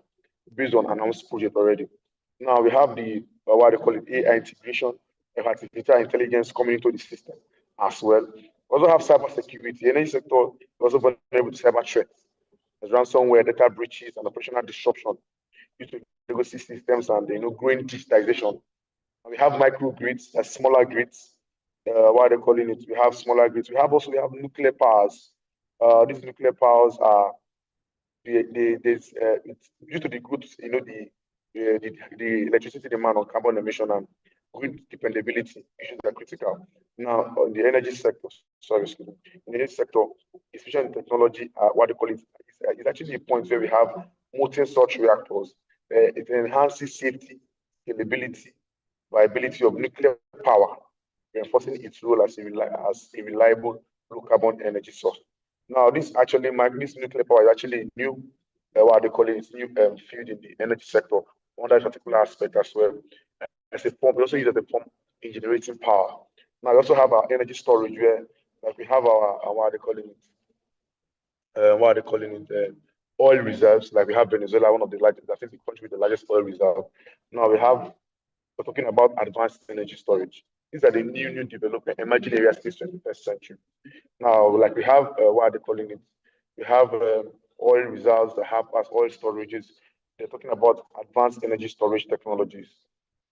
based on announced project already. Now we have the what they call it AI integration, artificial intelligence coming into the system as well. We also have cyber security. The energy sector is also vulnerable to cyber threats, as ransomware, data breaches, and operational disruption. due to legacy systems and growing digitization. And we have microgrids, smaller grids. What are they calling it? We have smaller grids. We have nuclear powers. These nuclear powers are it's due to the growth, the electricity demand on carbon emission and grid dependability issues are critical. Now, on the energy sector, sorry, excuse me, in the energy sector, especially in technology, what they call it, it's actually a point where we have molten salt reactors. It enhances safety, scalability, viability of nuclear power, reinforcing its role as a reliable low carbon energy source. Now, this nuclear power is actually new, what they call it, it's new field in the energy sector, on that particular aspect as well. As a form, we also use it as a form in generating power. Now, we also have our energy storage where, like, we have our what are they calling it, oil reserves. Like we have Venezuela, one of the largest, I think the country with the largest oil reserve. Now we're talking about advanced energy storage. These are the new development, emerging areas in the 21st century. Now, like we have, what are they calling it? We have oil reserves that have as oil storages. They're talking about advanced energy storage technologies.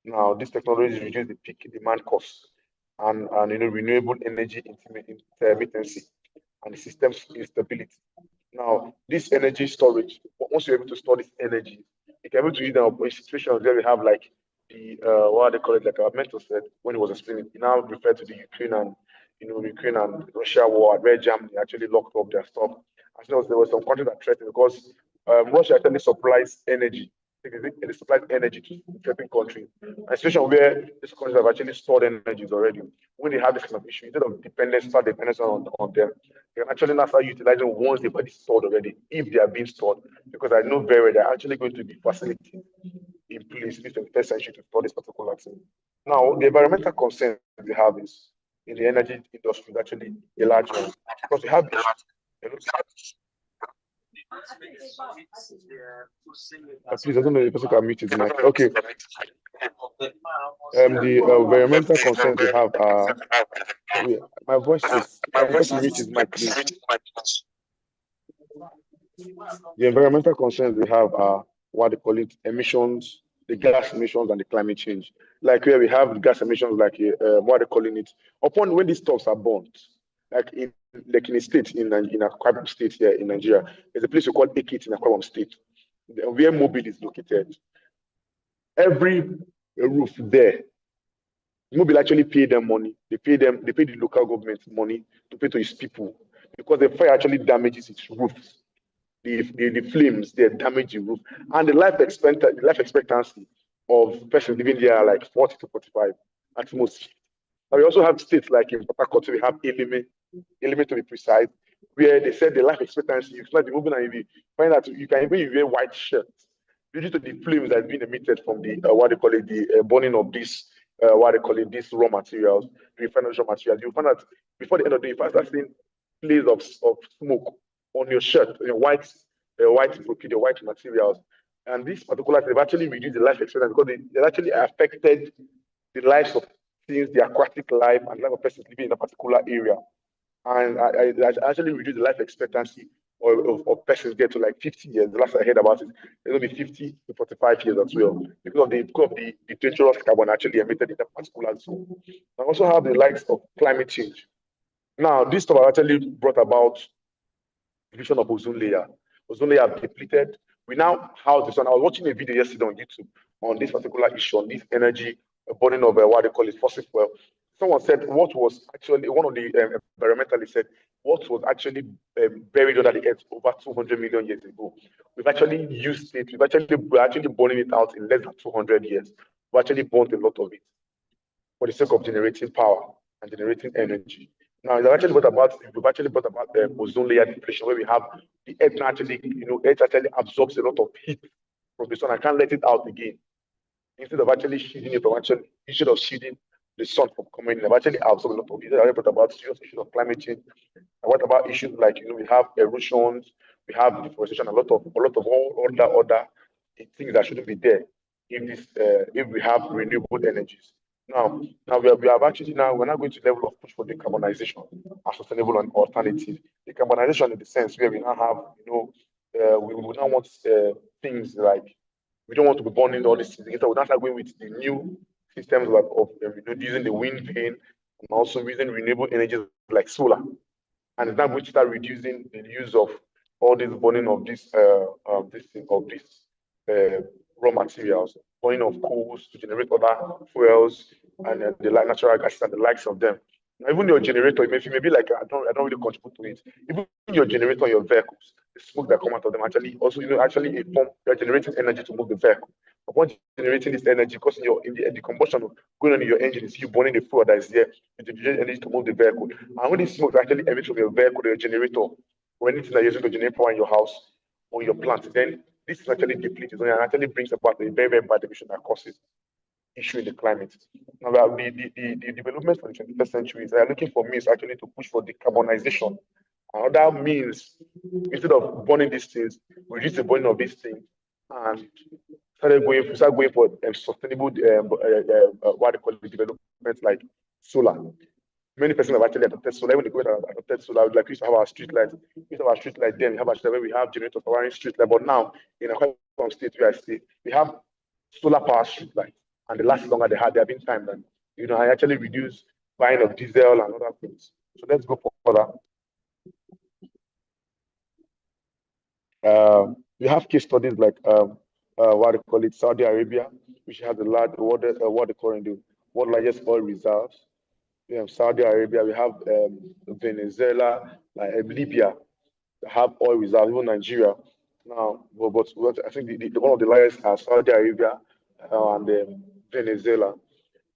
Now, these technologies reduce the peak demand costs and renewable energy intermittency and the system's instability. Now, this energy storage, once you're able to store this energy, you can be able to use them in situations where we have like the what they call it, like our mentor said when he was explaining, he now referred to the Ukraine and Russia war where Germany actually locked up their stuff. As well as there was some countries that threatened because Russia actually supplies energy. It supplies energy to certain countries. A situation where these countries have actually stored energies already. When they have this kind of issue, instead of dependence on them, they can actually now start utilizing once they've already stored already, if they are being stored. Because I know very well they're actually going to be facilities in place in the 21st century to store this particular thing. Now, the environmental concerns we have is in the energy industry is actually a large one. Because we have please, I don't know if the person can mute his mic. Okay. The environmental concerns we have are my voice is can the person mute his mic, please? The environmental concerns we have are what they call it emissions, the gas emissions and the climate change. Like where we have gas emissions, like what they're calling it, upon when these stocks are burnt, like in a state in Akwa state here in Nigeria, there's a place we call Ekiti in Akwa state, where Mobil is located. Every roof there, Mobil actually pay them money. They pay the local government money to pay to its people because the fire actually damages its roofs. The flames, they damage the roof. And the life expectancy of persons living there are like 40 to 45 at most. And we also have states like in Port Harcourt, we have Elime to be precise, where they said the life expectancy, you start moving and you find out you can even wear white shirts due to the flames that have been emitted from the what they call it, the burning of this what they call it, these raw materials, refined raw materials. You find out before the end of the day, you first start seeing plays of smoke on your shirt, white brocade, your white materials. And these particular they've actually reduced the life expectancy because they actually affected the lives of things, the aquatic life and life of persons living in a particular area. And I actually reduced the life expectancy of persons get to like 50 years. The last I heard about it, it's going to be 50 to 45 years as well because of the dangerous carbon actually emitted in that particular zone. I also have the likes of climate change. Now, this stuff actually brought about division of ozone layer. Ozone layer depleted. We now house this one. I was watching a video yesterday on YouTube on this particular issue, on this energy burning of what they call it fossil fuel. Someone said what was actually one of the environmentalists said what was actually buried under the earth over 200 million years ago. We've actually used it. We're actually burning it out in less than 200 years. We actually burned a lot of it for the sake of generating power and generating energy. Now, we've actually brought about the ozone layer depletion, where we have the earth actually, earth actually absorbs a lot of heat from the sun. I can't let it out again. Instead of actually shielding it from instead of shielding the sun from coming in, I've actually absorbed a lot of heat. I brought about serious issues of climate change. And what about issues like we have erosions, we have deforestation, a lot of all other things that shouldn't be there if we have renewable energies. Now we have actually we're now going to level of push for decarbonization as sustainable and alternative. Decarbonization in the sense where we now have we will now want things like We don't want to be burning all these things. Instead, we're not going with the new systems of using the wind vane and also using renewable energies like solar. And it's now going to start reducing the use of all this burning of this raw materials, burning of coals to generate other fuels and the natural gases and the likes of them. Now, even your generator, if you may be like, I don't really contribute to it. Even your generator, your vehicles, the smoke that come out of them actually also, actually a form, you're generating energy to move the vehicle. Upon generating this energy, because in the combustion going on in your engine is you burning the fuel that is there, you generate energy to move the vehicle. And when this smoke actually emits from your vehicle, your generator, or anything that you're using to generate power in your house or your plant, then this is actually depleted and actually brings about a very, very bad emission that causes issue in the climate. Now, the development for the 21st century is looking for means actually to push for decarbonization. Another means, instead of burning these things, reduce the burning of these things and start going for sustainable, what they call it, development like solar. Many persons have actually adopted solar. When they go and adopted solar, like we used to have our street lights. We used to have our street light then. We have actually where we have generators powering street light. But now, in a state where I stay, we have solar power street lights, and the last longer they have been timed, and I actually reduce buying of diesel and other things. So let's go further. We have case studies like what they call it, Saudi Arabia, which has the what they call it, the world largest oil reserves. We have Saudi Arabia, we have Venezuela, like Libya, that have oil reserves, even Nigeria. Now, but I think one of the largest are Saudi Arabia and Venezuela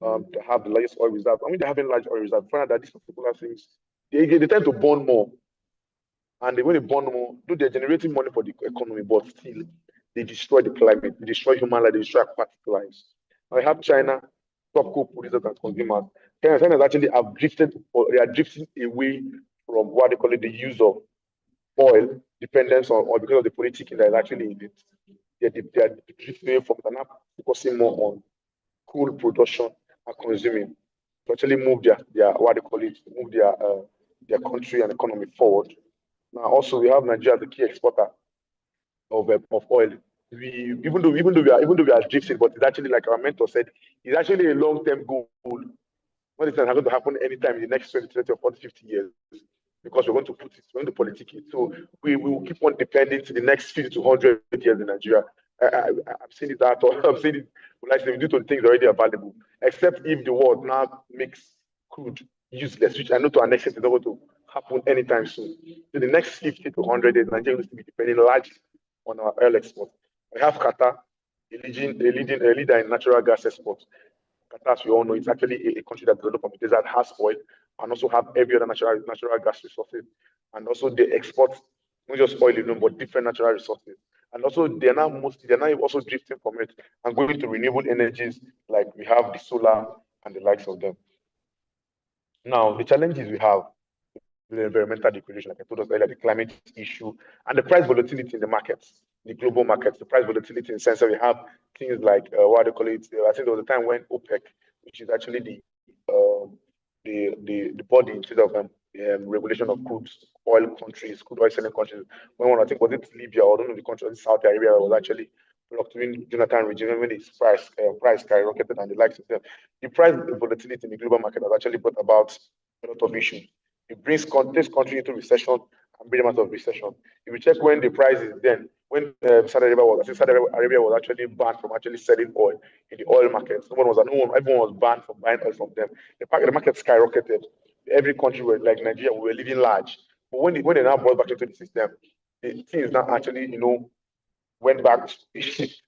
to have the largest oil reserve. I mean, they're having large oil reserves. Find out that these particular things, they tend to burn more. And when they burn more, though they're generating money for the economy, but still, they destroy the climate, they destroy human life, they destroy aquatic lives. I have China, top coal producers and consumers. China is actually have drifted, or they are drifting away from what they call it the use of oil, dependence on oil because of the politics that is actually in it. They are drifting away from it and now focusing more on coal production and consuming to actually move their what they call it, move their country and economy forward. Now, also we have Nigeria as the key exporter of oil. Even though we are drifting, but it's actually like our mentor said, it's actually a long-term goal. What is not going to happen anytime in the next 20, 30, or 40, 50 years because we're going to put it, we're going to politic it. So we will keep on depending to the next 50 to 100 years in Nigeria. I've seen it out, or I've seen it like due to things already available, except if the world now makes crude useless, which I know to an extent is not going to happen anytime soon. So the next 50 to 100 days, Nigeria needs to be depending largely on our oil export. We have Qatar, a leader in natural gas export. Qatar, as we all know, is actually a country that developed from the desert, has oil, and also have every other natural gas resources. And also they export not just oil alone, but different natural resources. And also they're now also drifting from it and going to renewable energies like we have the solar and the likes of them. Now, the challenges we have the environmental degradation, like I told us earlier, the climate issue, and the price volatility in the markets, the global markets, the price volatility in the sense that we have things like what they call it. I think there was a time when OPEC, which is actually the body instead of regulation of crude oil countries, crude oil selling countries. When I think was it Libya or I don't know the country, Saudi Arabia was actually blocked during Jonathan regime when its price skyrocketed and the likes of them. The price volatility in the global market has actually brought about a lot of issues. It brings this country into recession and bring them out of recession. If you check when the price is then, when Saudi Arabia was actually banned from actually selling oil in the oil markets. Everyone was banned from buying oil from them. The market skyrocketed. Every country was like Nigeria, we were living large. But when they now brought back into the system, the things now actually, went back to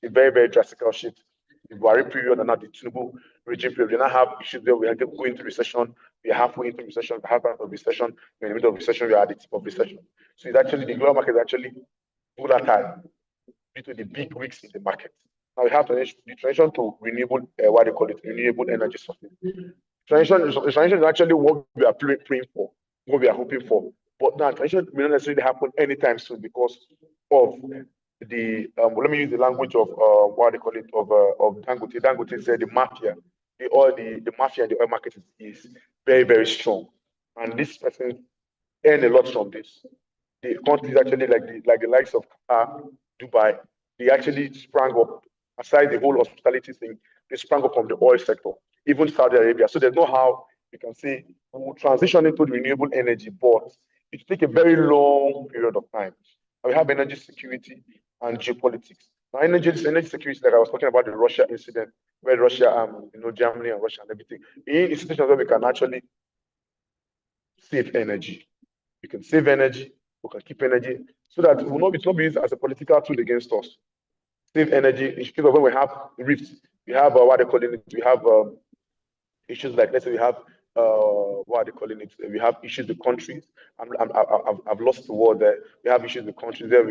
a very, very drastic shift. The Buhari period and now the Tinubu regime period. We now have issues there. We are going into recession. We are halfway into recession. We have part of recession. We're in the middle of recession. We are at the tip of recession. So it's actually the global market is actually volatile due to the big risks in the market. Now we have the transition to renewable, what they call it, renewable energy sources. Transition is actually what we are praying for, what we are hoping for. But now transition will not necessarily happen anytime soon because of the let me use the language of what they call it of Dangote. Dangote said the mafia, the mafia in the oil market is very, very strong, and this person earn a lot from this. The countries actually like the likes of Qatar, Dubai, they actually sprang up aside the whole hospitality thing, they sprang up from the oil sector, even Saudi Arabia. So there's no how you can say we'll transition into the renewable energy, but it will take a very long period of time. And we have energy security and geopolitics. Now, energy security, like I was talking about the Russia incident, where Russia, Germany and Russia and everything, in institutions where we can actually save energy. We can save energy, we can keep energy, so that it will not be used as a political tool against us. Save energy in case of when we have rifts, we have what they call it, we have issues like, let's say we have what are they calling it? We have issues with countries. I've lost the word there. We have issues with countries there.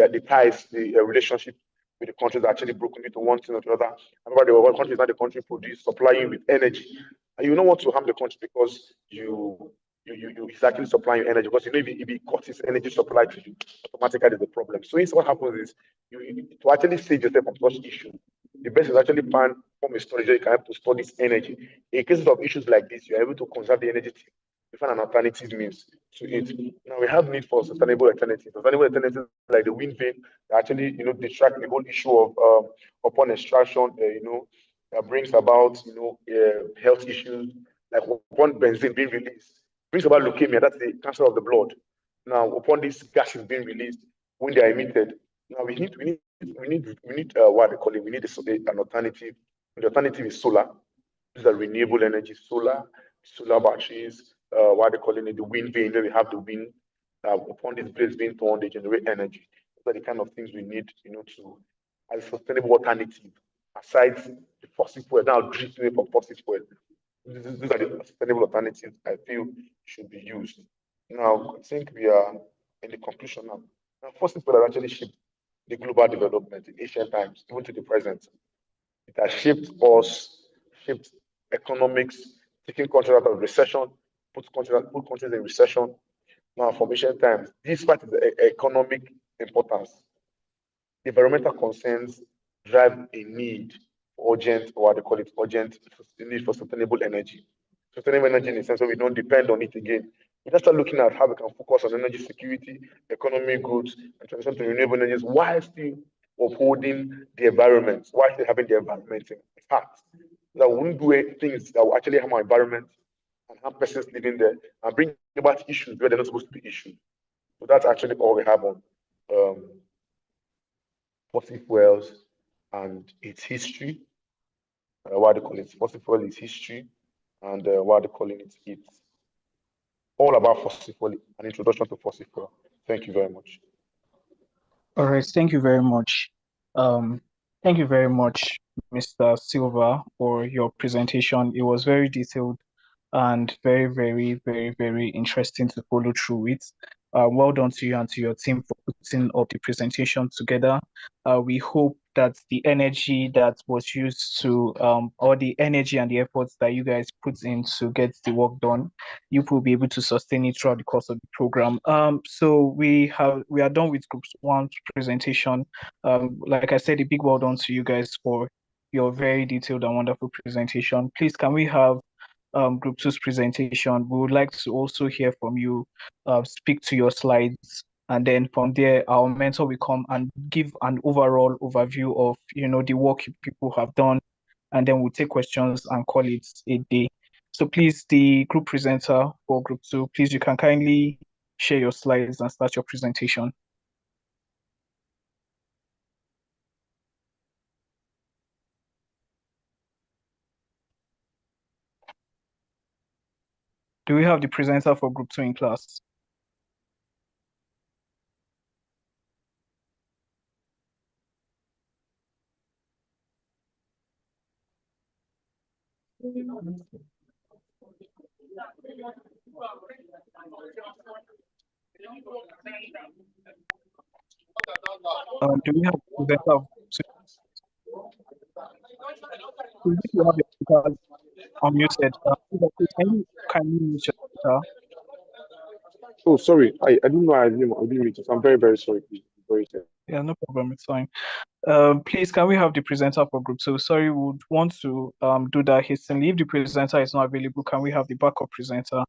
The ties, the relationship with the countries are actually broken into one thing or the other. Remember, the one country is not the country produce supplying you with energy, and you don't want to harm the country because you exactly supplying energy, because if it cuts its energy supply to you, automatically the problem. So what happens is to actually save yourself from such issue, the best is actually find from a storage where you can help to store this energy. In cases of issues like this, you're able to conserve the energy. You find an alternative means to it. Now we have need for sustainable alternatives. Sustainable alternatives like the wind vane that actually distract the whole issue of upon extraction. That brings about health issues like upon benzene being released brings about leukemia. That's the cancer of the blood. Now upon these gases being released when they are emitted, now we need what they call it. We need an alternative. The alternative is solar. These are renewable energy, solar batteries. What they calling it, the wind vane. Where we have the wind. Upon these blades being turned, they generate energy. Those are the kind of things we need, to as a sustainable alternative. Aside the fossil fuel, now drifting away from fossil fuel. These are the sustainable alternatives I feel should be used. Now, I think we are in the conclusion now. Now, fossil fuel has actually shaped the global development in ancient times, even to the present. It has shaped us, shaped economics, taking countries out of recession, put countries in recession. Now, from ancient times, despite the economic importance, environmental concerns drive a need for urgent, or what they call it, urgent need for sustainable energy. Sustainable energy in the sense that we don't depend on it again. We just start looking at how we can focus on energy security, economic growth, and transition to renewable energies while still upholding the environment, while still having the environment in fact. That we wouldn't do things that will actually harm our environment and harm persons living there and bring about issues where they're not supposed to be issues. So that's actually all we have on um, fossil fuels and its history. What they call it, fossil fuel is history, and what they're calling it, it's all about fossil fuel, an introduction to fossil fuel. Thank you very much. All right, thank you very much. Um, Thank you very much, Mr. Silva, for your presentation. It was very detailed and very, very, very, very interesting to follow through with. Well done to you and to your team for putting up the presentation together. We hope that the energy that was used to, or the energy and the efforts that you guys put in to get the work done, you will be able to sustain it throughout the course of the program. So we are done with Group 1 presentation. Like I said, a big well done to you guys for your very detailed and wonderful presentation. Please, can we have Group 2's presentation? We would like to also hear from you, speak to your slides, and then from there, our mentor will come and give an overall overview of, the work people have done, and then we'll take questions and call it a day. So please, the group presenter for Group 2, please, you can kindly share your slides and start your presentation. Do we have the presenter for Group 2 in class? Do we have a presenter of Group 2? Please, if you have your speakers unmuted, can you kindly mute your speaker? Oh, sorry. I didn't know I didn't read it. I'm very, very sorry. Please. Very sorry. Yeah, no problem. It's fine. Please, can we have the presenter for Group 2? Sorry, we would want to do that hastily. If the presenter is not available, can we have the backup presenter?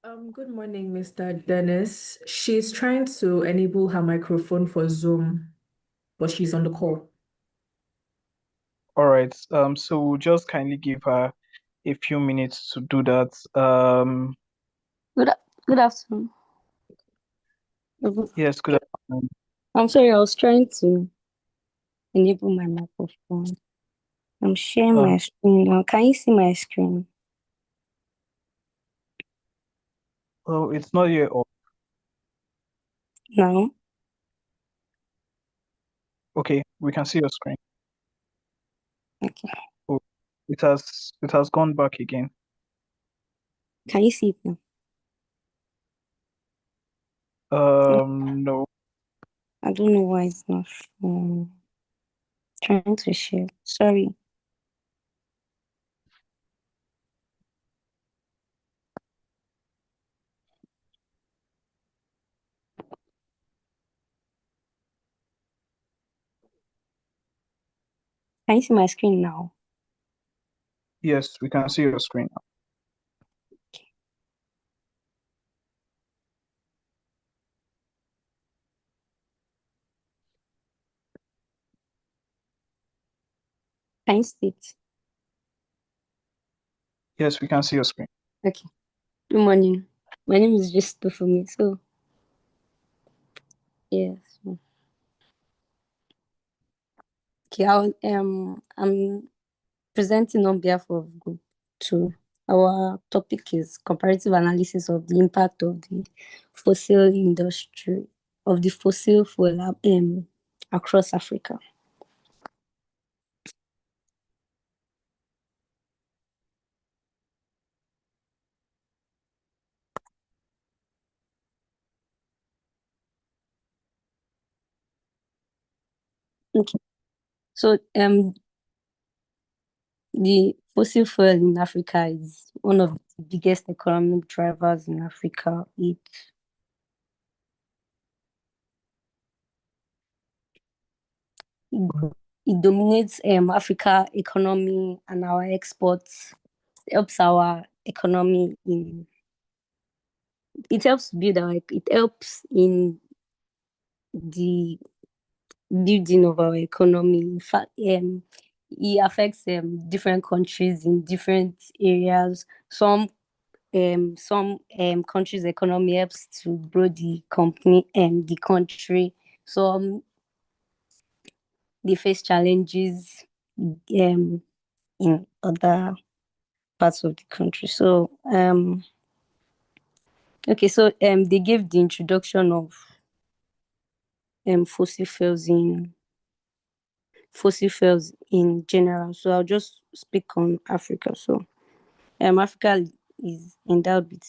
Good morning, Mr. Dennis. She's trying to enable her microphone for Zoom, but she's on the call. All right. So we'll just kindly give her a few minutes to do that. Good afternoon. Yes, good afternoon. I'm sorry, I was trying to enable my microphone. I'm sharing my screen now. Can you see my screen? Oh, it's not yet off. Now? Okay, we can see your screen. Okay. Oh, it has gone back again. Can you see it now? No. I don't know why it's not trying to share. Sorry. Can you see my screen now? Yes, we can see your screen now. Can you see it? Yes, we can see your screen. Okay. Good morning. My name is just for me, so yes. Okay, I'm presenting on behalf of Group 2. Our topic is comparative analysis of the impact of the fossil industry, of the fossil fuel across Africa. Okay. So the fossil fuel in Africa is one of the biggest economic drivers in Africa. It dominates Africa economy and our exports. It helps our economy it helps in the building of our economy. In fact, it affects different countries in different areas. Some countries' economy helps to grow the country. Some they face challenges in other parts of the country. So okay, so they gave the introduction of fossil fuels in general. So I'll just speak on Africa. So Africa is endowed with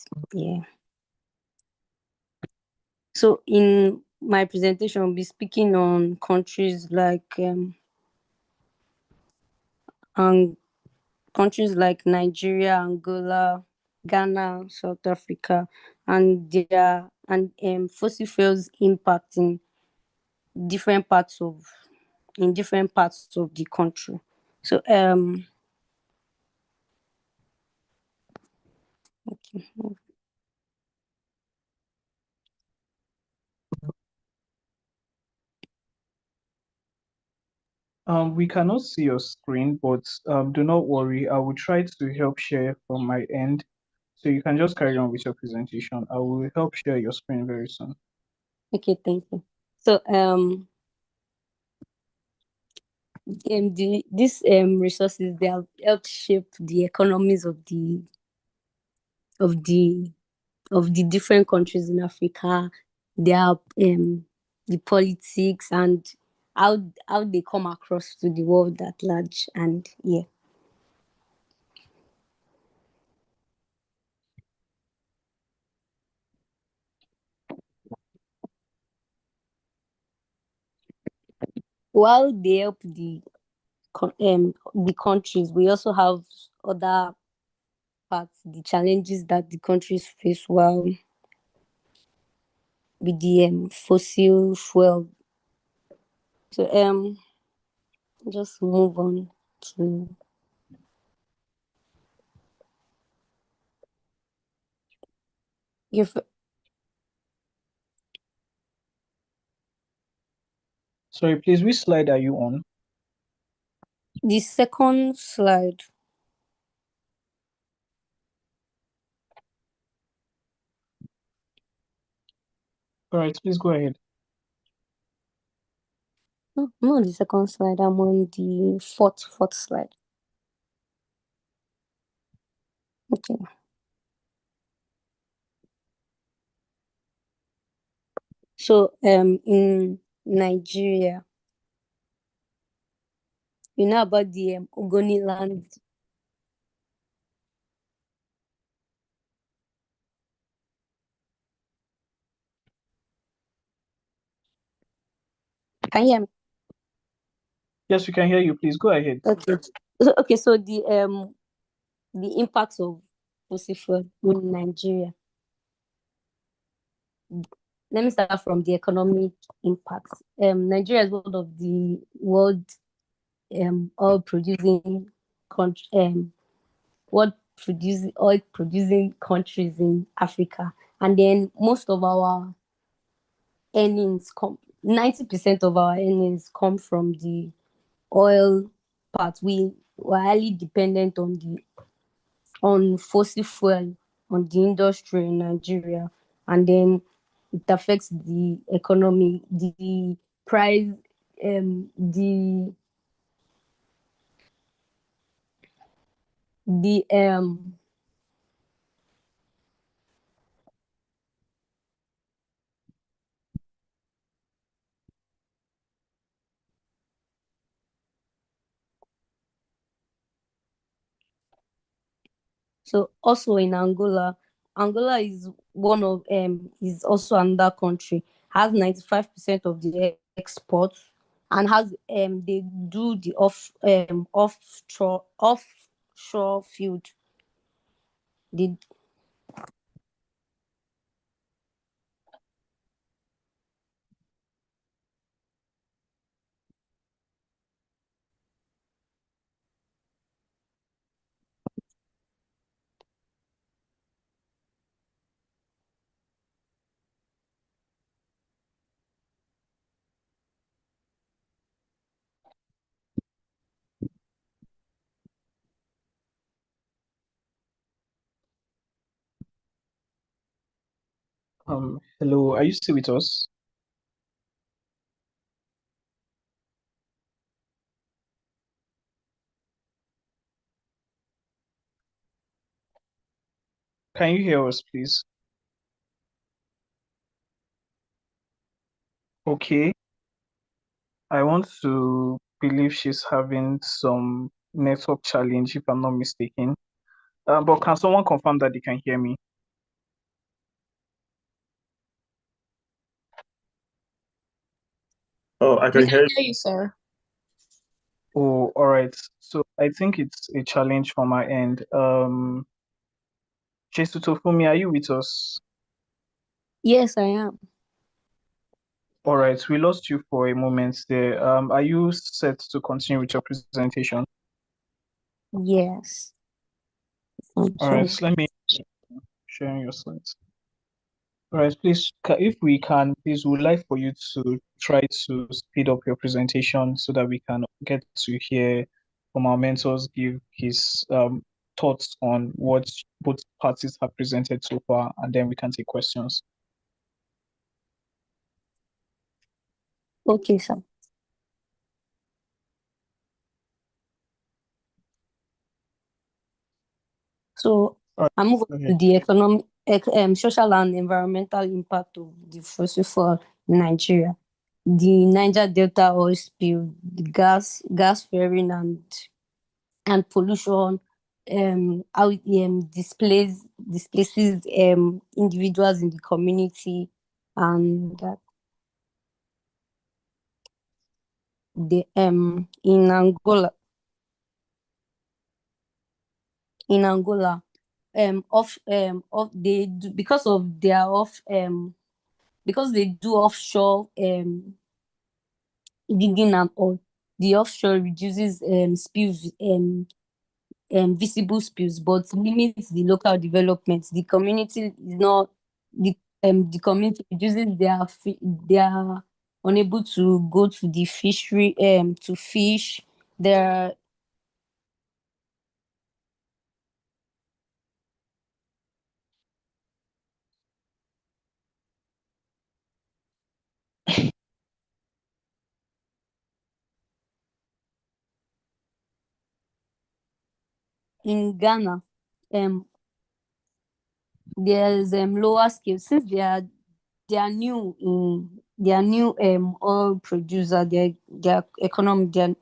So in my presentation, I'll be speaking on countries like Nigeria, Angola, Ghana, South Africa, and their fossil fuels impact in different parts of the country. So okay. We cannot see your screen, but do not worry. I will try to help share from my end. So you can just carry on with your presentation. I will help share your screen very soon. Okay, thank you. So these resources, they have helped shape the economies of the different countries in Africa. Their the politics and how they come across to the world at large. And while they help the countries, we also have other parts, the challenges that the countries face while with the fossil fuel. So just move on to If Sorry, please, which slide are you on? the second slide. All right, please go ahead. No, not the second slide. I'm on the fourth slide. Okay. So in Nigeria, you know about the Ogoni land. Can you hear me? Yes, we can hear you. Please go ahead. Okay. So the impacts of fossil fuel in Nigeria. Let me start from the economic impacts. Nigeria is one of the world oil producing oil producing countries in Africa, and then most of our earnings come 90% of our earnings come from the oil part. We were highly dependent on fossil fuel on the industry in Nigeria, and then it affects the economy, the price, the So also in Angola is one of is also another country, has 95% of the exports, and has they do the offshore field. They, Hello, are you still with us? Can you hear us, please? Okay. I want to believe she's having some network challenge, if I'm not mistaken. But can someone confirm that they can hear me? Oh, I We can can hear you. hear you, sir. Oh, all right. So I think it's a challenge from my end. Jesus Tofumi, are you with us? yes, I am. All right, we lost you for a moment there. Are you set to continue with your presentation? Yes. I'm All right, sorry. let me share your slides. All right, please, if we can, please, would like for you to try to speed up your presentation so that we can get to hear from our mentors give his thoughts on what both parties have presented so far, and then we can take questions. Okay, sir. So All right, I move go on to ahead. the social and environmental impact of the fossil fuel in Nigeria. The Niger Delta oil spill, the gas flaring and pollution, how it displaces individuals in the community, and that the in Angola off they do, because of their off because they do offshore digging and all, the offshore reduces spills visible spills, but limits the local development. The community is not the community reduces they are unable to go to the fishery to fish. They're in Ghana, there's lower scale since they are new oil producer, their economy,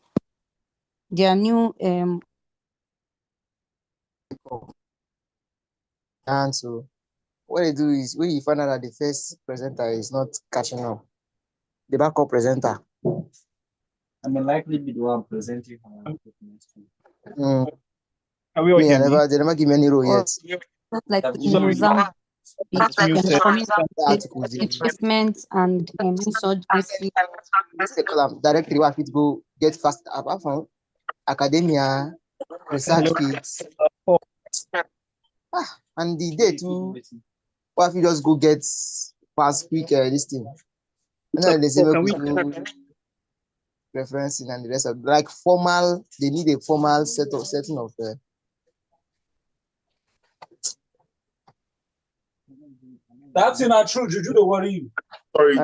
their new And so what they do is when you find out that the first presenter is not catching up, the backup presenter. I may likely be the one presenting her documents too. Can we all Me, hear me? they never give me any role yet. just like That's in Sorry, Mozambique, it's muted. community Articles, investment and insurgency. they call them directory where people go get fast apart from academia, research kits. And the day too, what if you just go get fast quick this thing? And then they say Can we we do referencing and the rest of like formal, they need a formal setting of That's not true, Juju. Don't worry. Sorry,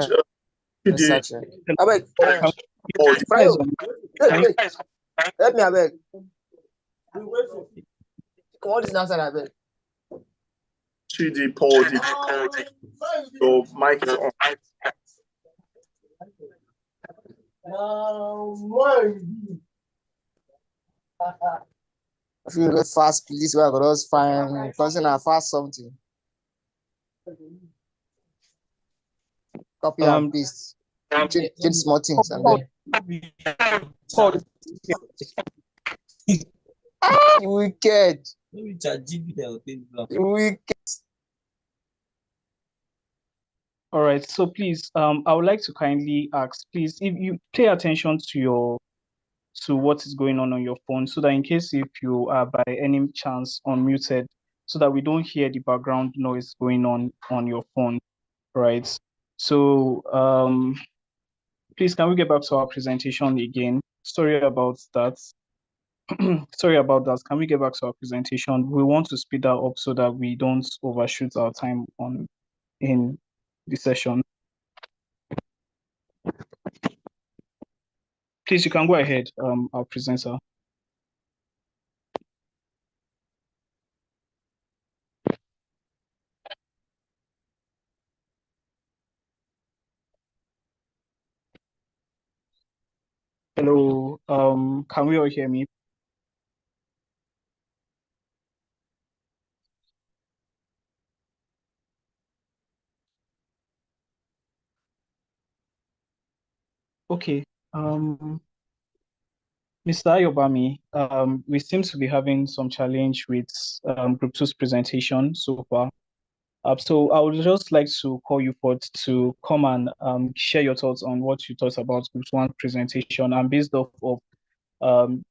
research. I beg, oh, Frayo, wait, help me, I beg. Come on, this outside, I beg. Chidi, Paul, your mic is on. If you get fast, please, where I got us find something I fast something. Copy and paste. Change small things and then. Wicked. Wicked. All right, so please, I would like to kindly ask, please, if you pay attention to what is going on your phone, so that in case if you are by any chance unmuted, so that we don't hear the background noise going on your phone, right? So, please, can we get back to our presentation again? Sorry about that. Sorry about that. Can we get back to our presentation? We want to speed that up so that we don't overshoot our time in the session. Please, you can go ahead, our presenter. Hello, can we all hear me? Okay, Mr. Ayobami, we seem to be having some challenge with Group 2's presentation so far. So I would just like to call you forth to come and share your thoughts on what you thought about Group 1 presentation, and based off of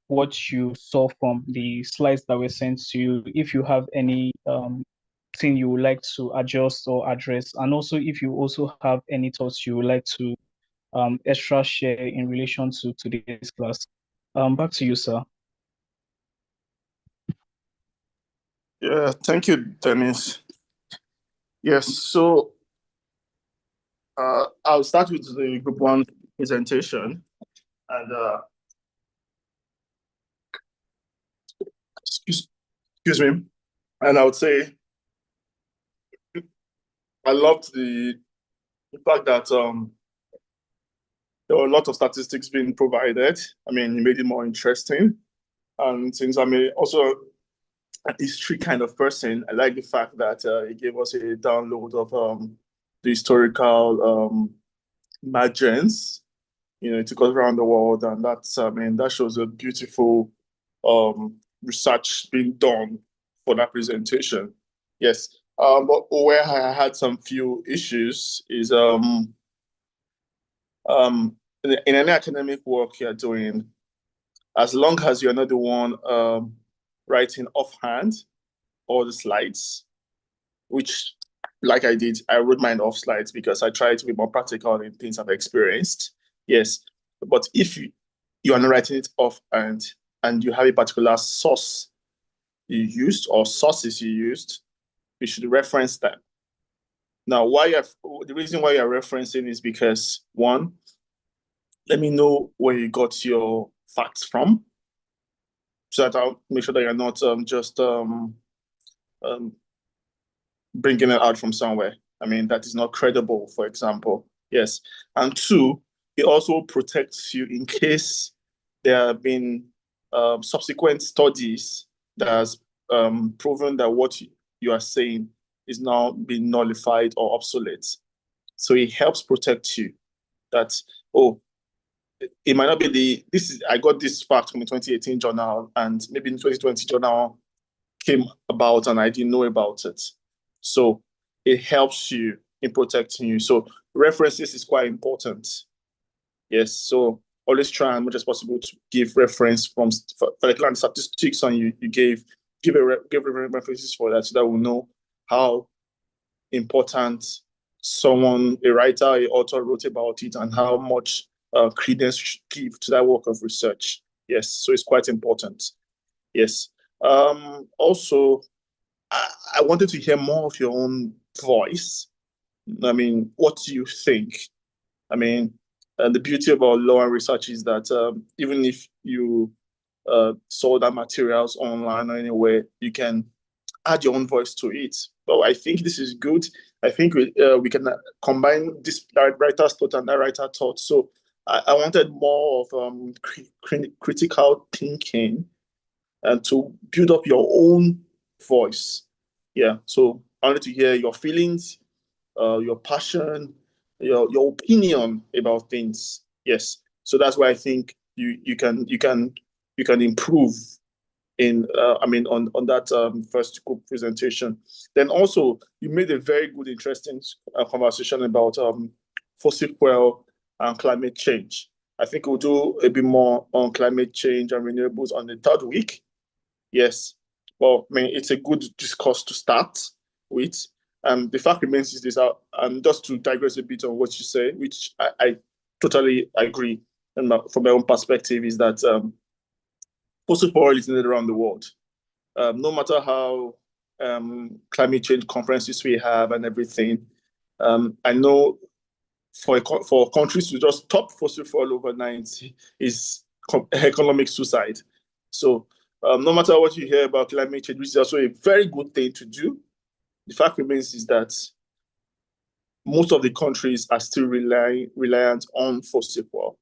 what you saw from the slides that were sent to you, if you have any thing you would like to adjust or address, and also if you also have any thoughts you would like to extra share in relation to today's class. Back to you, sir. Yeah, thank you, Dennis. Yes, so I'll start with the Group 1 presentation. And excuse me. And I would say I loved the fact that there were a lot of statistics being provided. I mean, it made it more interesting. And since I'm also a history kind of person, I like the fact that it gave us a download of the historical margins. You know, it took us around the world, and that's, I mean, that shows a beautiful research being done for that presentation. Yes, but where I had some few issues is in any academic work you're doing, as long as you're not the one writing offhand all the slides, which like I did, I wrote mine off slides because I try to be more practical in things I've experienced. Yes, but if you are not writing it off and you have a particular source you used or sources you used, you should reference them. Now, the reason why you're referencing is because, one, let me know where you got your facts from, so that I'll make sure that you're not just bringing it out from somewhere. I mean, that is not credible, for example. Yes. And two, it also protects you in case there have been subsequent studies that has proven that what you are saying is now being nullified or obsolete. So it helps protect you that, oh, it might not be I got this fact from the 2018 journal, and maybe in the 2020 journal came about and I didn't know about it. So it helps you in protecting you. So references is quite important. Yes. So always try as much as possible to give reference from, for the statistics on you give references for that, so that we'll know how important a writer, a author wrote about it, and how much credence you should give to that work of research. Yes. So it's quite important. Yes. Also, I wanted to hear more of your own voice. I mean, what do you think? I mean, the beauty about law and research is that even if you saw that materials online or anywhere, you can add your own voice to it. But I think this is good. I think we can combine this writer's thought and that writer thought. So I wanted more of critical thinking and to build up your own voice. Yeah. So I wanted to hear your feelings, your passion, your opinion about things. Yes. So that's why I think you can improve in on that first group presentation. Then also you made a very good, interesting conversation about fossil fuel and climate change. I think we'll do a bit more on climate change and renewables on the third week. Yes. Well, I mean, it's a good discourse to start with. The fact remains is this, and just to digress a bit on what you say, which I totally agree, and from my own perspective, is that fossil fuel is needed around the world. No matter how climate change conferences we have and everything, I know for countries to just stop fossil fuel overnight is economic suicide. So no matter what you hear about climate change, which is also a very good thing to do, the fact remains is that most of the countries are still reliant on fossil fuel.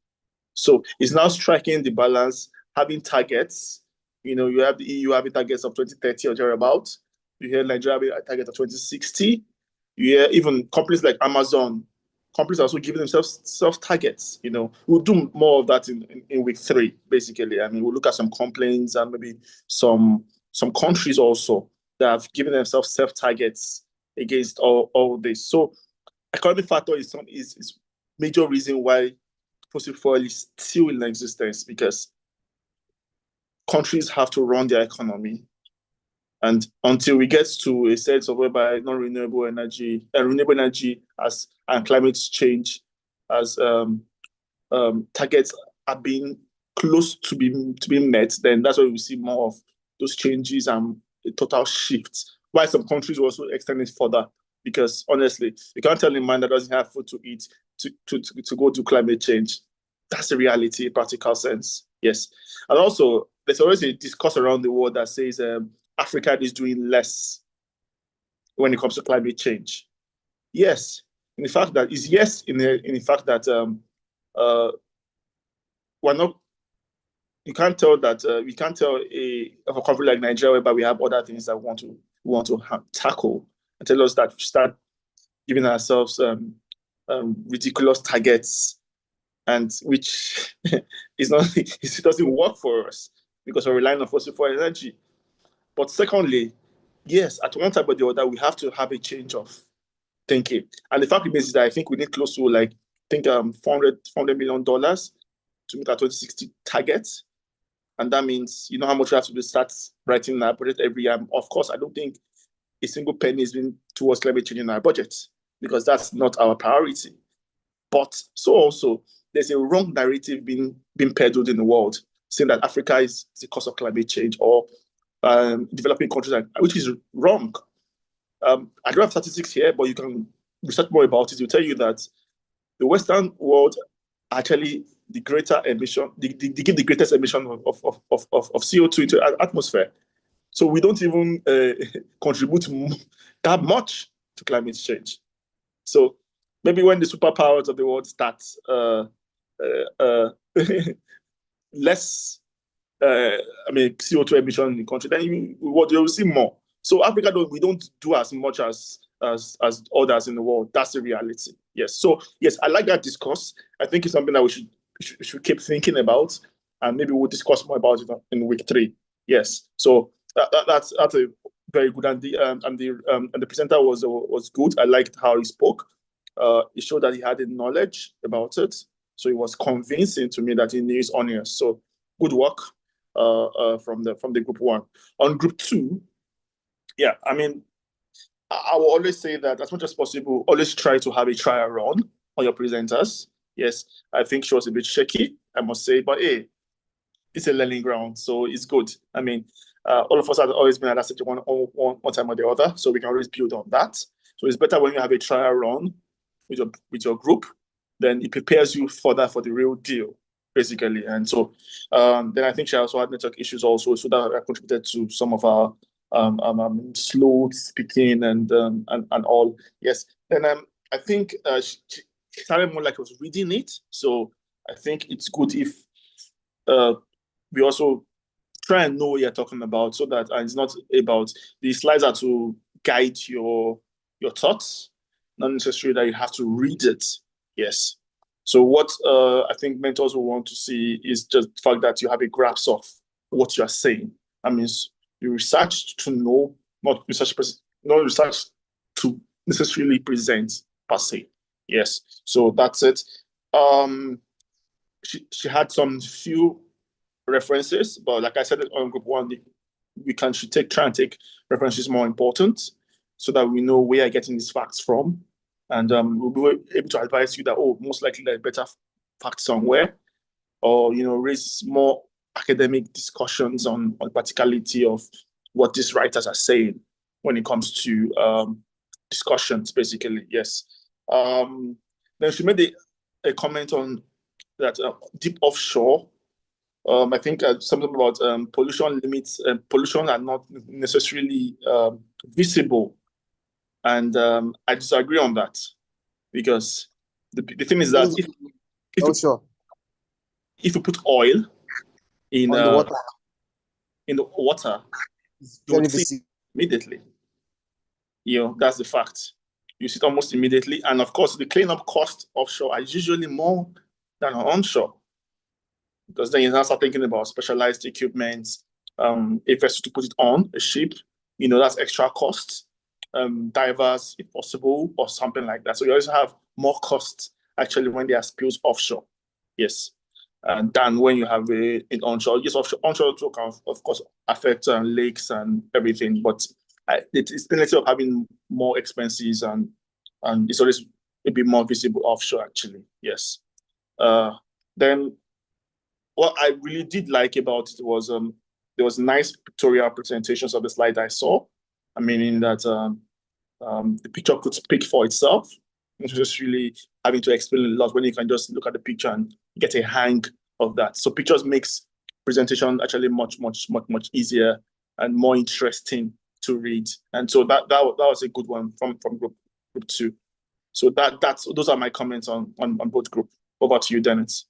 So it's now striking the balance, having targets. You know, you have the EU having targets of 2030 or thereabout. You hear Nigeria having a target of 2060. You hear even companies like Amazon, companies are also giving themselves self-targets. You know, we'll do more of that in week 3, basically. I mean, we'll look at some complaints and maybe some countries also that have given themselves self-targets against all this. So economic factor is major reason why fossil fuel is still in existence, because countries have to run their economy. And until we get to a sense of whereby non-renewable energy and renewable energy and climate change as targets are being close to being met, then that's where we see more of those changes and a total shift. Why some countries will also extend it further, because honestly, you can't tell a man that doesn't have food to eat to go do climate change. That's the reality in practical sense. Yes. And also, there's always a discourse around the world that says Africa is doing less when it comes to climate change. Yes, in the fact that we're not. You can't tell that we can't tell of a country like Nigeria, whereby we have other things that we want to tackle, and tell us that we start giving ourselves ridiculous targets, and which is not, it doesn't work for us because we're relying on fossil fuel energy. But secondly, yes, at one time or the other, we have to have a change of thinking. And the fact remains is that I think we need close to $400 million to meet our 2060 targets. And that means, you know how much we have to do, start writing our budget every year. Of course, I don't think a single penny is being towards climate change in our budget, because that's not our priority. But so also, there's a wrong narrative being peddled in the world, saying that Africa is the cause of climate change, or developing countries, which is wrong. I don't have statistics here, but you can research more about it. It'll tell you that the Western world actually the greater emission, they give the greatest emission of CO2 into the atmosphere. So we don't even contribute that much to climate change. So maybe when the superpowers of the world start less, CO2 emission in the country, then you will see more. So Africa, we don't do as much as others in the world. That's the reality. Yes. So yes, I like that discourse. I think it's something that we should keep thinking about, and maybe we'll discuss more about it in week 3. Yes. So that's a very good, and the presenter was good. I liked how he spoke. It showed that he had the knowledge about it. So it was convincing to me that he knew his onions. So good work from the group 1. On group 2, yeah, I mean, I will always say that as much as possible, always try to have a trial run on your presenters. Yes, I think she was a bit shaky, I must say, but hey, it's a learning ground, so it's good. I mean, all of us have always been at that stage one time or the other, so we can always build on that. So it's better when you have a trial run with your group, then it prepares you further for the real deal, basically. And so then I think she also had network issues also, so that contributed to some of our slow speaking and all. Yes. Then I think she sounded more like I was reading it. So I think it's good if we also try and know what you're talking about, so that it's not about the slides are to guide your thoughts, not necessarily that you have to read it. Yes. So what I think mentors will want to see is just the fact that you have a grasp of what you are saying. I mean, you research to know, not research to necessarily present per se. Yes. So that's it. She had some few references, but like I said on group 1, we should try and take references more important, so that we know where you're getting these facts from, and we'll be able to advise you that most likely there's better fact somewhere, or raise more academic discussions on practicality of what these writers are saying when it comes to discussions, basically. Yes. Then she made a comment on that deep offshore. I think something about pollution limits. Pollution are not necessarily visible, and I disagree on that, because the thing is that if you put oil in on the water, you would see it immediately. That's the fact. You see it almost immediately, and of course, the cleanup costs offshore are usually more than onshore, because then you now start thinking about specialized equipment, a vessel to put it on, a ship, that's extra cost, divers if possible, or something like that. So you always have more costs actually when there are spills offshore. Yes. Than when you have it onshore. Yes, onshore too can, of course, affect lakes and everything, but it's tendency of having more expenses, and it's always a bit more visible offshore, actually. Yes. Then what I really did like about it was there was nice pictorial presentations of the slide I saw. I mean, in that the picture could speak for itself. It's just really having to explain a lot when you can just look at the picture and get a hang of that. So pictures makes presentation actually much easier and more interesting to read. And so that was a good one from group 2. So those are my comments on both group. Over to you, Dennis.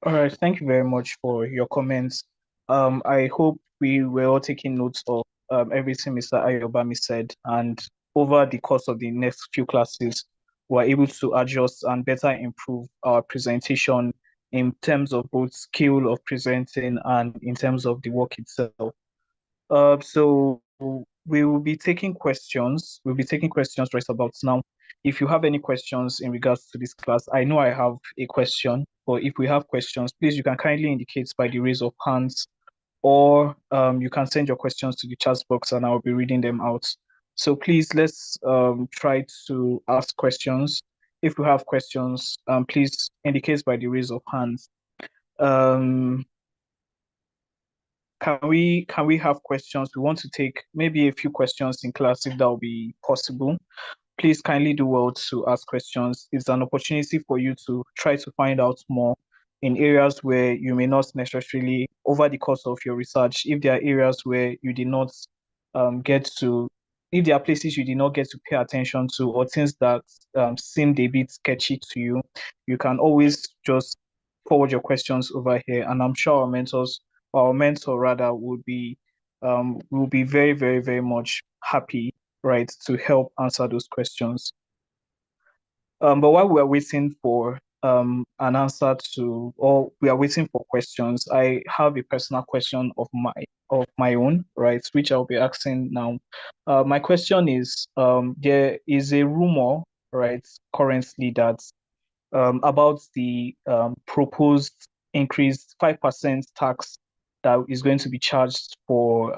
All right, thank you very much for your comments. I hope we were all taking notes of everything Mr. Ayobami said, and over the course of the next few classes, we're able to adjust and better improve our presentation in terms of both skill of presenting and in terms of the work itself. So we will be taking questions. We'll be taking questions right about now. If you have any questions in regards to this class, I know I have a question, but if we have questions, please, you can kindly indicate by the raise of hands or you can send your questions to the chat box and I'll be reading them out. So please let's try to ask questions. If you have questions, please indicate by the raise of hands. Um, can we have questions? We want to take maybe a few questions in class if that will be possible. Please kindly do well to ask questions. It's an opportunity for you to try to find out more in areas where you may not necessarily, over the course of your research, if there are areas where you did not get to, if there are places you did not get to pay attention to, or things that seemed a bit sketchy to you, you can always just forward your questions over here. And I'm sure our mentor rather, will be very, very, very much happy, right, to help answer those questions. But while we are waiting for an answer to, or we are waiting for questions, I have a personal question of my own, right, which I'll be asking now. My question is, there is a rumor, right, currently that about the proposed increased 5% tax that is going to be charged for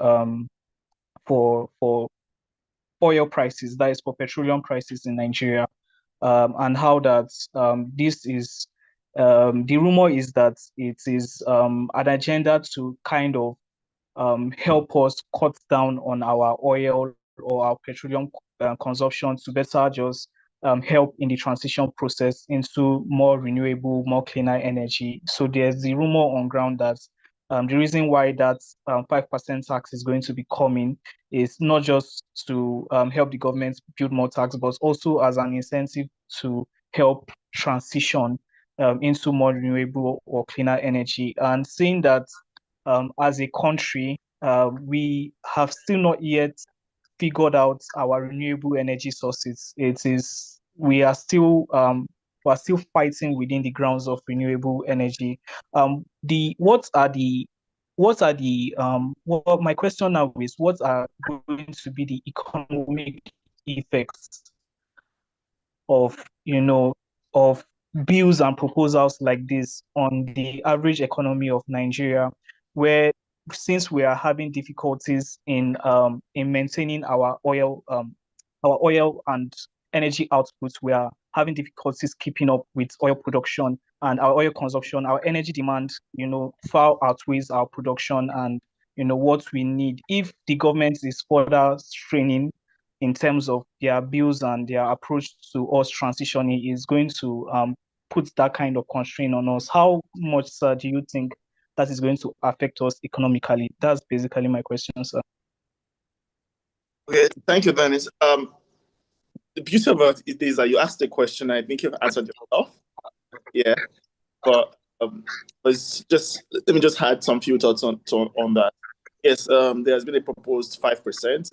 oil prices, that is for petroleum prices in Nigeria, and how that this is the rumor is that it is an agenda to kind of help us cut down on our oil or our petroleum consumption to better just help in the transition process into more renewable, more cleaner energy. So there's the rumor on ground that the reason why that 5% tax is going to be coming is not just to help the government build more tax, but also as an incentive to help transition into more renewable or cleaner energy. And seeing that as a country, we have still not yet figured out our renewable energy sources. We are still fighting within the grounds of renewable energy. What my question now is, what are going to be the economic effects of of bills and proposals like this on the average economy of Nigeria, where since we are having difficulties in maintaining our oil and energy outputs, we are having difficulties keeping up with oil production and our oil consumption. Our energy demand, far outweighs our production and what we need. If the government is further straining in terms of their bills and their approach to us transitioning, is going to put that kind of constraint on us. How much, sir, do you think that is going to affect us economically? That's basically my question, sir. Okay, thank you, Dennis. The beauty of it is that you asked the question, I think you've answered yourself. Yeah, but let me just add some few thoughts on that. Yes, there has been a proposed 5%.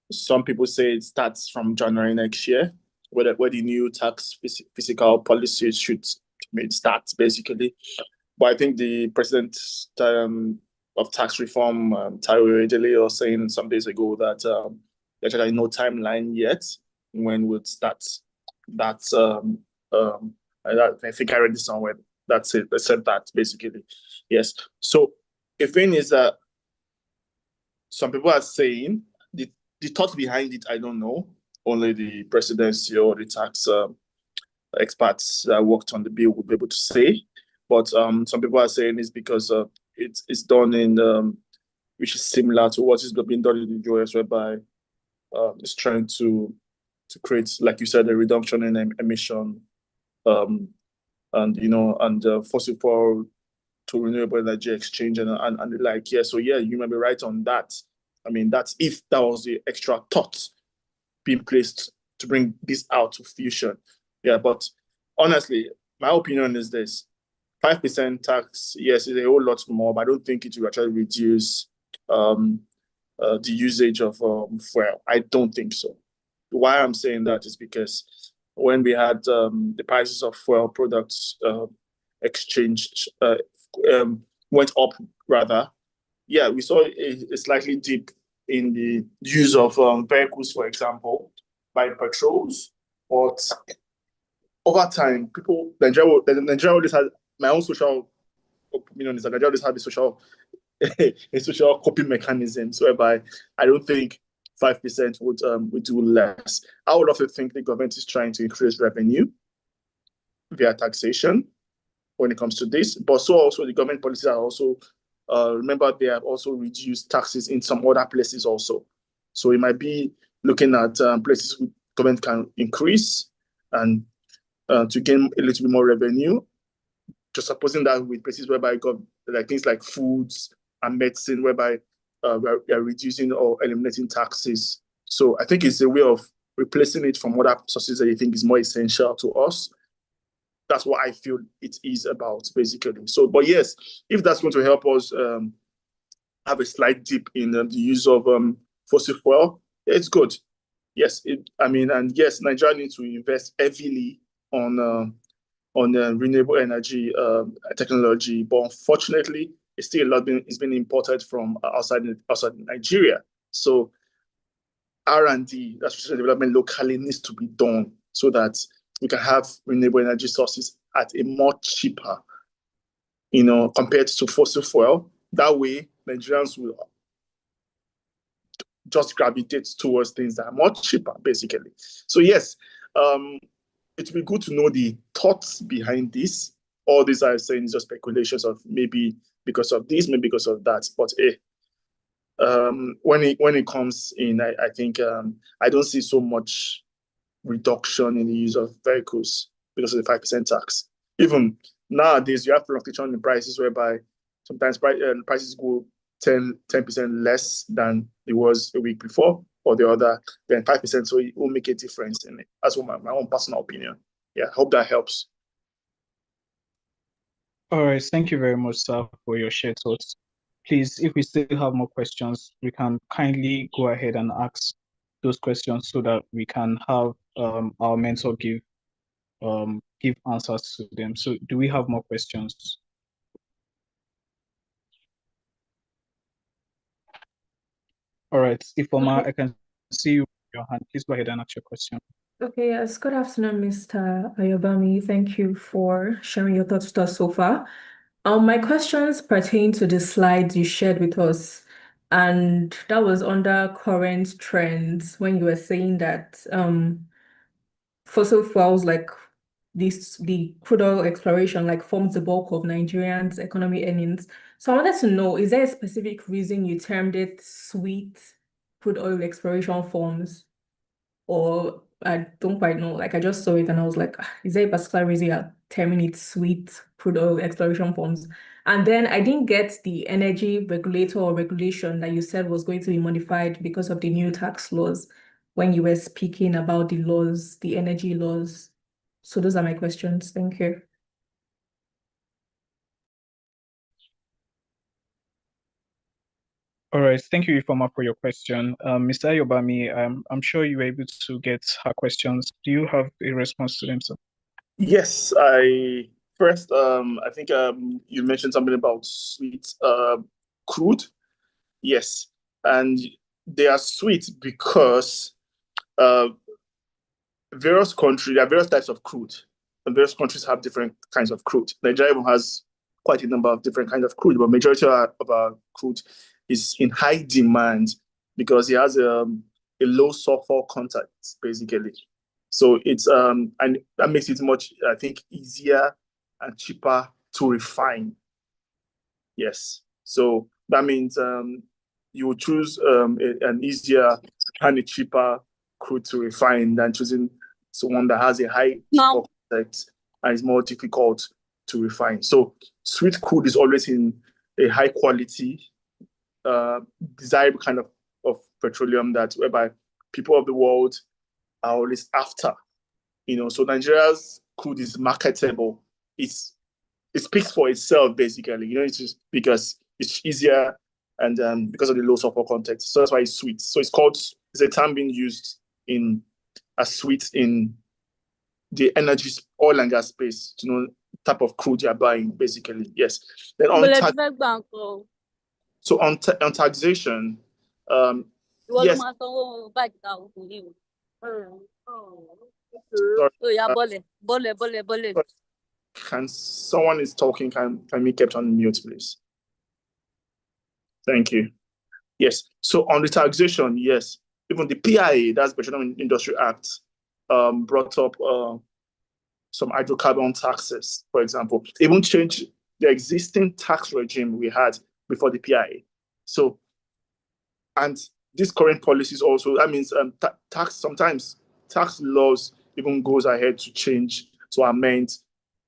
Some people say it starts from January next year, where the new tax fiscal policy should start, basically. But I think the president of tax reform, Taiwo Ejele, was saying some days ago that there's actually no timeline yet when we'll start. That's I think I read this somewhere. That's it. They said that, basically. Yes. So the thing is that some people are saying the thought behind it, I don't know. Only the presidency or the tax experts that worked on the bill would be able to say. But some people are saying it's because it's done in which is similar to what is being done in the US, whereby it's trying to create, like you said, a reduction in emission, and fossil fuel to renewable energy exchange and the like. Yeah, so yeah, you might be right on that. I mean, that's if that was the extra thought being placed to bring this out to fusion. Yeah, but honestly, my opinion is this: 5% tax, yes, is a whole lot more, but I don't think it will actually reduce the usage of fuel. I don't think so. Why I'm saying that is because when we had the prices of fuel products exchanged went up, rather, yeah, we saw a slightly dip in the use of vehicles, for example, by patrols. But over time, Nigeria always had, my own social opinion is that Nigeria always had the social a social coping mechanism, so whereby I don't think 5% would do less. I would also think the government is trying to increase revenue via taxation when it comes to this, but so also the government policies are also, remember, they have also reduced taxes in some other places also. So it might be looking at places government can increase and to gain a little bit more revenue, just supposing that with places whereby got like things like foods and medicine, whereby we are reducing or eliminating taxes. So I think it's a way of replacing it from other sources that you think is more essential to us. That's what I feel it is about, basically. So, but yes, if that's going to help us have a slight dip in the use of fossil fuel, it's good. Yes, and yes, Nigeria needs to invest heavily on renewable energy technology, but unfortunately, it's still a lot is being imported from outside Nigeria. So R&D, that's research and development locally, needs to be done so that we can have renewable energy sources at a more cheaper, compared to fossil fuel. That way, Nigerians will just gravitate towards things that are more cheaper, basically. So yes, it would be good to know the thoughts behind this. All these I'm saying is just speculations of maybe because of this, maybe because of that. But when it comes in, I think I don't see so much reduction in the use of vehicles because of the 5% tax. Even nowadays, you have fluctuation in prices whereby sometimes prices go 10% less than it was a week before, or the other, then 5%. So it will make a difference in it. That's what my own personal opinion. Yeah, hope that helps. All right, thank you very much, sir, for your shared thoughts. Please, if we still have more questions, we can kindly go ahead and ask those questions so that we can have our mentor give answers to them. So do we have more questions? All right, Ifoma, I can see you with your hand. Please go ahead and ask your question. Okay, yes. Good afternoon, Mr. Ayobami. Thank you for sharing your thoughts with us so far. My questions pertain to the slides you shared with us, and that was under current trends when you were saying that fossil fuels like the crude oil exploration like forms the bulk of Nigerians' economy earnings. So I wanted to know, is there a specific reason you termed it sweet crude oil exploration forms? Or I don't quite know. Like I just saw it and I was like, is there a particular reason you're terming it sweet crude oil exploration forms? And then I didn't get the energy regulator or regulation that you said was going to be modified because of the new tax laws when you were speaking about the laws, the energy laws. So those are my questions. Thank you. All right, thank you, Ifoma, for your question. Mr. Ayobami, I'm sure you were able to get her questions. Do you have a response to them, sir? Yes, I think you mentioned something about sweet crude. Yes, and they are sweet because there are various types of crude, and various countries have different kinds of crude. Nigeria even has quite a number of different kinds of crude, but majority of our crude is in high demand because it has a low sulfur content, basically. So it's and that makes it much, I think, easier and cheaper to refine. Yes. So that means you would choose an easier and a cheaper crude to refine than choosing someone that has a high sulfur content and is more difficult to refine. So sweet crude is always in a high quality, desirable kind of petroleum that whereby people of the world are always after. So Nigeria's crude is marketable. It speaks for itself, basically. It's just because it's easier and because of the low sulfur content. So that's why it's sweet. So it's a term being used as sweet in the energy oil and gas space to know type of crude you're buying, basically. Yes. Then on taxation, yes. Sorry, can someone is talking? Can we kept on mute, please? Thank you. Yes. So on the taxation, yes, even the PIA, that's Petroleum Industry Act, brought up some hydrocarbon taxes, for example. Even changed the existing tax regime we had before the PIA. So, and these current policies also, that means sometimes tax laws even goes ahead to change, to amend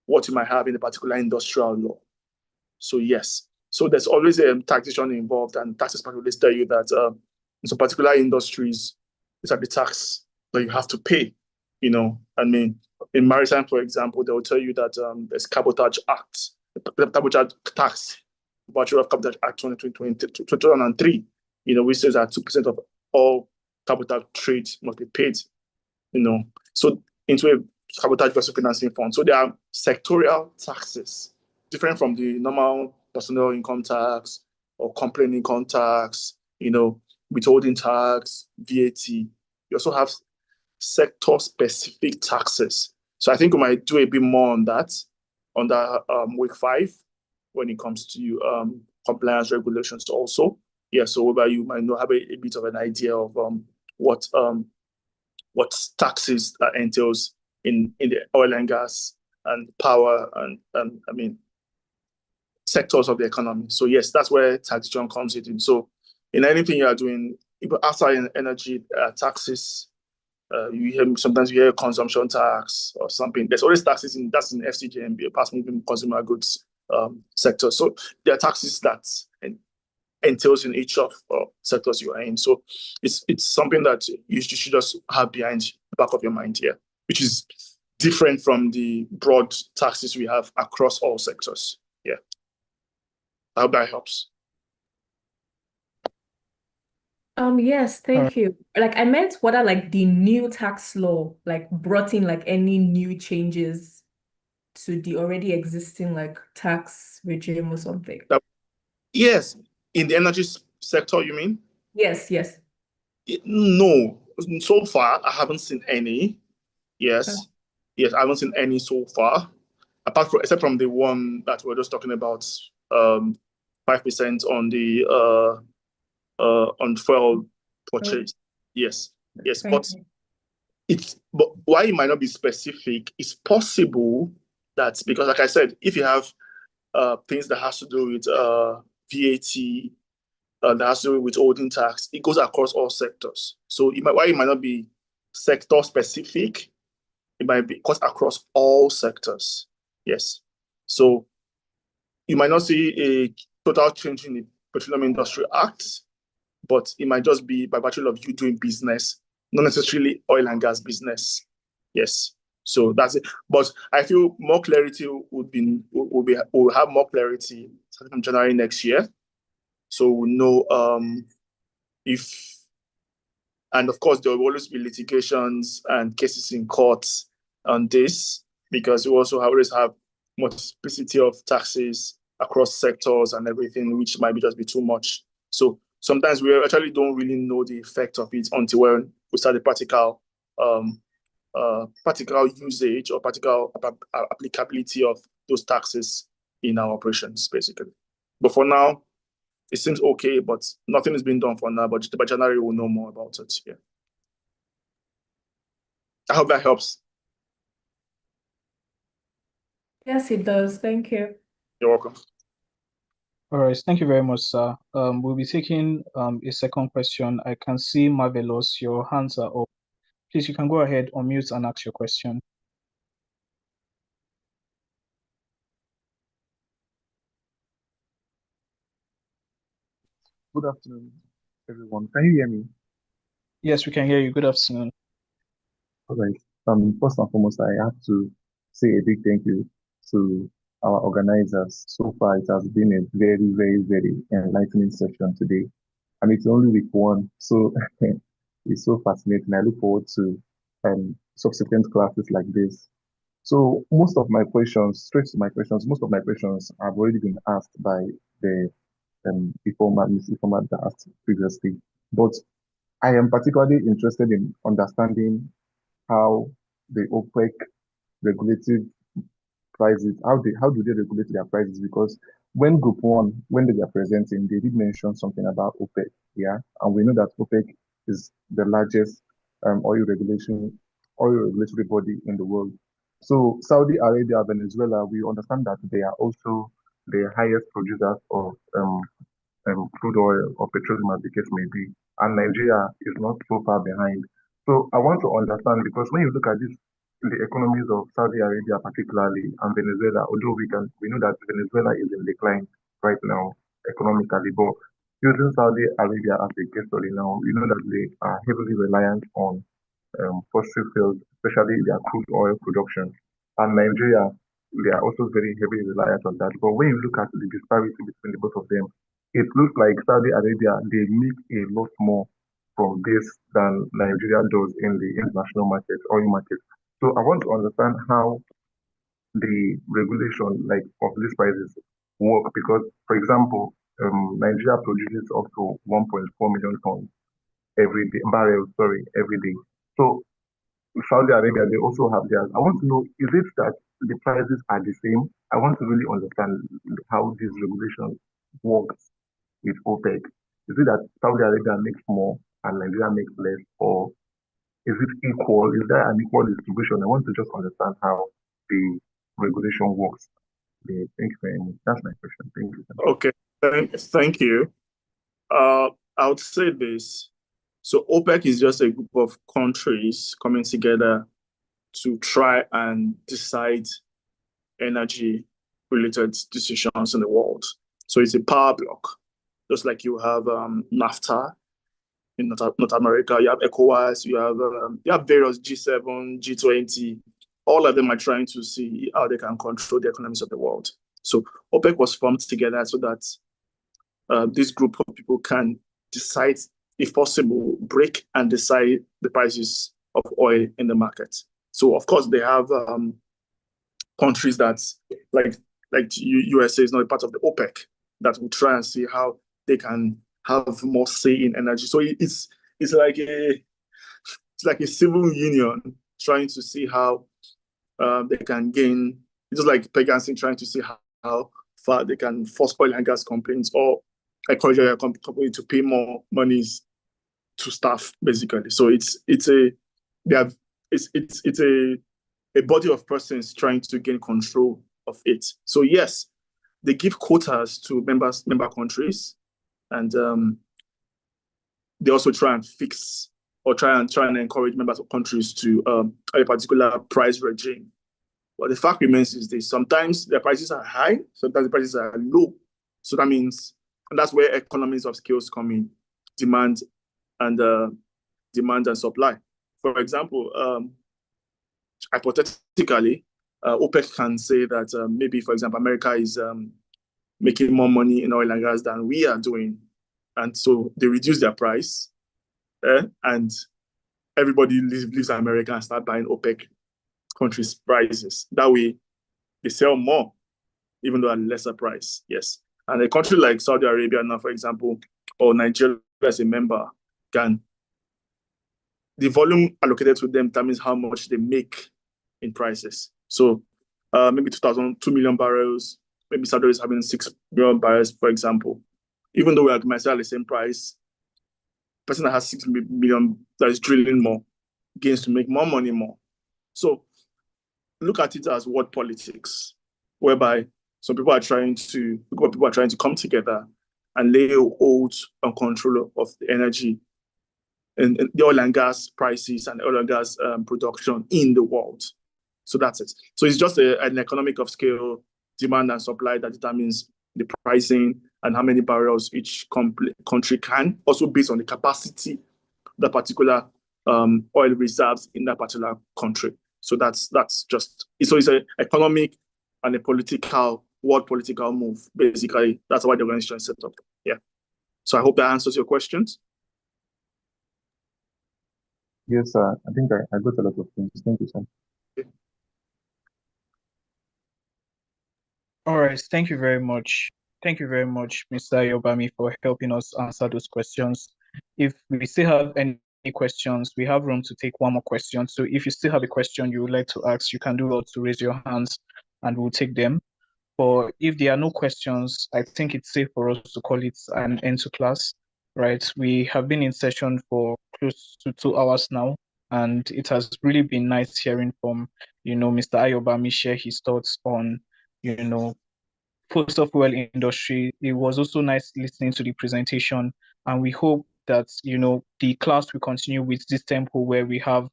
what you might have in a particular industrial law. So yes, so there's always a taxation involved, and taxes particularly tell you that in some particular industries, these are the tax that you have to pay. You know, I mean, in maritime, for example, they will tell you that there's Cabotage Act, the Cabotage Tax, Bachelor of Cabotage Act 2003. You know, which says that 2% of all cabotage trade must be paid. You know, so into a cabotage vessel financing fund. So there are sectorial taxes different from the normal personal income tax or company income tax, you know, withholding tax, VAT. You also have sector-specific taxes. So I think we might do a bit more on that under week 5 when it comes to compliance regulations also. Yeah, so whereby you might not have a bit of an idea of what taxes that entails in the oil and gas and power and I mean sectors of the economy. So yes, that's where taxation comes in. So in anything you are doing, even outside in energy taxes, sometimes you hear consumption tax or something. There's always taxes that's in FCGMB, fast moving consumer goods sector. So there are taxes that entails in each of sectors you are in. So it's something that you should just have behind the back of your mind here, which is different from the broad taxes we have across all sectors. Yeah. I hope that helps. Yes, thank you. Like I meant what are like the new tax law, like brought in like any new changes to the already existing like tax regime or something. Yes, in the energy sector, you mean? Yes. No, so far I haven't seen any. Yes, yes, I haven't seen any so far, except from the one that we're just talking about, 5% on the on fuel purchase. Yes, but but why it might not be specific, it's possible that because, like I said, if you have things that has to do with VAT, that has to do with withholding tax, it goes across all sectors. So why it might not be sector specific, it might be across all sectors. Yes. So you might not see a total change in the Petroleum Industry Act, but it might just be by virtue of you doing business, not necessarily oil and gas business. Yes. So that's it. But I feel more clarity we'll have more clarity starting from January next year. So we'll know and of course there will always be litigations and cases in courts on this, because we also always have multiplicity of taxes across sectors and everything, which might just be too much. So sometimes we actually don't really know the effect of it until when we start the practical usage or practical applicability of those taxes in our operations, basically. But for now, it seems okay, but nothing is being done for now. But by January, we'll know more about it. Yeah. I hope that helps. Yes, it does. Thank you. You're welcome. All right, thank you very much, sir. We'll be taking a second question. I can see Marvelous, your hands are up. Please, you can go ahead, unmute and ask your question. Good afternoon, everyone. Can you hear me? Yes, we can hear you. Good afternoon. All right. First and foremost, I have to say a big thank you to our organizers. So far, it has been a very, very, very enlightening session today. And it's only week 1, so it's so fascinating. I look forward to subsequent classes like this. So most of my questions have already been asked by the Miss Informat that asked previously. But I am particularly interested in understanding how the OPEC regulative prices, how do they regulate their prices? Because when Group One, when they were presenting, they did mention something about OPEC, yeah, and we know that OPEC is the largest oil regulatory body in the world. So Saudi Arabia, Venezuela, we understand that they are also the highest producers of crude oil or petroleum as the case may be. And Nigeria is not so far behind. So I want to understand because when you look at this, the economies of Saudi Arabia particularly and Venezuela, although we know that Venezuela is in decline right now economically, but using Saudi Arabia as a case study now, we know that they are heavily reliant on fossil fuels, especially their crude oil production. And Nigeria, they are also very heavily reliant on that. But when you look at the disparity between the both of them, it looks like Saudi Arabia, they make a lot more from this than Nigeria does in the international market, oil market. So I want to understand how the regulation like of these prices work because, for example, Nigeria produces up to 1.4 million tons every day, barrels, sorry, every day. So Saudi Arabia, they also have theirs. I want to know, is it that the prices are the same? I want to really understand how this regulation works with OPEC. Is it that Saudi Arabia makes more and Nigeria makes less, or is it equal? Is there an equal distribution? I want to just understand how the regulation works. Thank you very much. That's my question. Thank you. Okay, thank you. I would say this. So OPEC is just a group of countries coming together to try and decide energy-related decisions in the world. So it's a power block, just like you have NAFTA in North America, you have ECOWAS, you have various G7, G20. All of them are trying to see how they can control the economies of the world. So OPEC was formed together so that this group of people can decide, if possible, break and decide the prices of oil in the market. So of course they have countries that like USA is not a part of the OPEC that will try and see how they can have more say in energy. So it's like a civil union trying to see how they can gain. It's just like Pegasus trying to see how far they can force oil and gas companies or encourage a company to pay more monies to staff, basically. So it's a body of persons trying to gain control of it. So yes, they give quotas to member countries, and they also try and fix or try and encourage members of countries to a particular price regime. But the fact remains is this: sometimes the prices are high, sometimes the prices are low. So that means, and that's where economies of scales come in, demand and supply. For example, hypothetically, OPEC can say that maybe, for example, America is making more money in oil and gas than we are doing, and so they reduce their price, and everybody leaves America and start buying OPEC countries' prices. That way, they sell more, even though at a lesser price. Yes, and a country like Saudi Arabia now, for example, or Nigeria as a member, the volume allocated to them determines how much they make in prices. So maybe 2 million barrels, maybe Saudi is having 6 million barrels, for example. Even though we might sell the same price, the person that has 6 million that is drilling more gains to make more money more. So look at it as word politics, whereby some people are trying to come together and lay hold on control of the energy and the oil and gas prices and oil and gas production in the world. So that's it. So it's just an economic of scale, demand and supply that determines the pricing and how many barrels each country can, also based on the capacity, the particular oil reserves in that particular country. So that's just, so it's an economic and a world political move, basically. That's why the organization is set up. Yeah. So I hope that answers your questions. Yes, sir. I think I got a lot of things. Thank you, sir. Okay. All right, thank you very much. Thank you very much, Mr. Ayobami, for helping us answer those questions. If we still have any questions, we have room to take one more question. So if you still have a question you would like to ask, you can do that to raise your hands and we'll take them. But if there are no questions, I think it's safe for us to call it an end to class, right? We have been in session for close to 2 hours now, and it has really been nice hearing from, Mr. Ayobami share his thoughts on, you know, post-software industry. It was also nice listening to the presentation, and we hope that the class will continue with this tempo where we have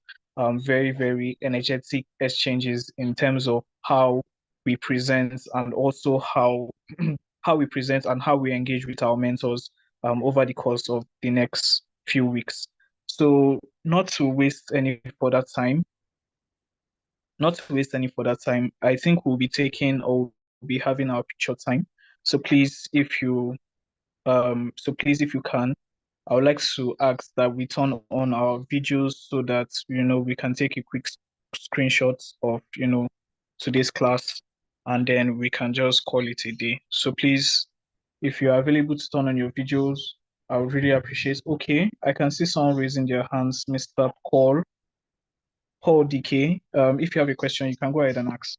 very, very energetic exchanges in terms of how we present and also how how we present and how we engage with our mentors over the course of the next few weeks. So not to waste any further time, I think we'll be taking or we'll be having our picture time. So please, if you can, I would like to ask that we turn on our videos so that we can take a quick screenshot of today's class, and then we can just call it a day. So please, if you are available to turn on your videos, I would really appreciate. Okay, I can see someone raising their hands, Mr. Paul DK. If you have a question, you can go ahead and ask.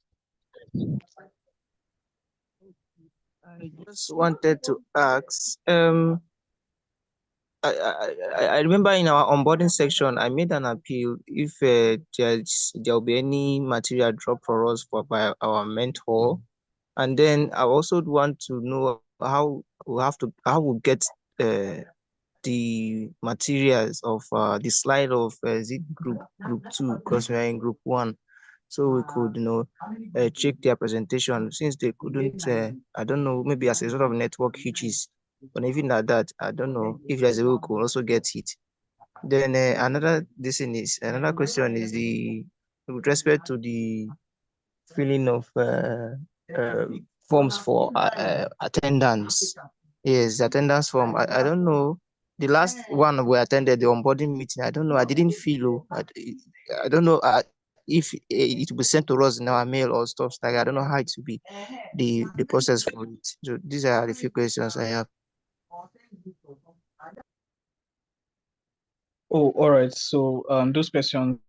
I just wanted to ask, I remember in our onboarding section, I made an appeal if there'll be any material drop for us by our mentor. And then I also want to know how we get the materials of the slide of group 2, because we are in group 1. So we could, check their presentation since they couldn't, I don't know, maybe as a sort of network hitches, but even at that, I don't know if there's a way we could also get it. Then another question is with respect to the filling of forms for attendance. Yes, the attendance form. I don't know. The last one we attended, the onboarding meeting, I don't know. I didn't feel. I don't know if it will be sent to us in our mail or stuff like that. I don't know how it will be, the process for it. So these are the few questions I have. Oh, all right. So those questions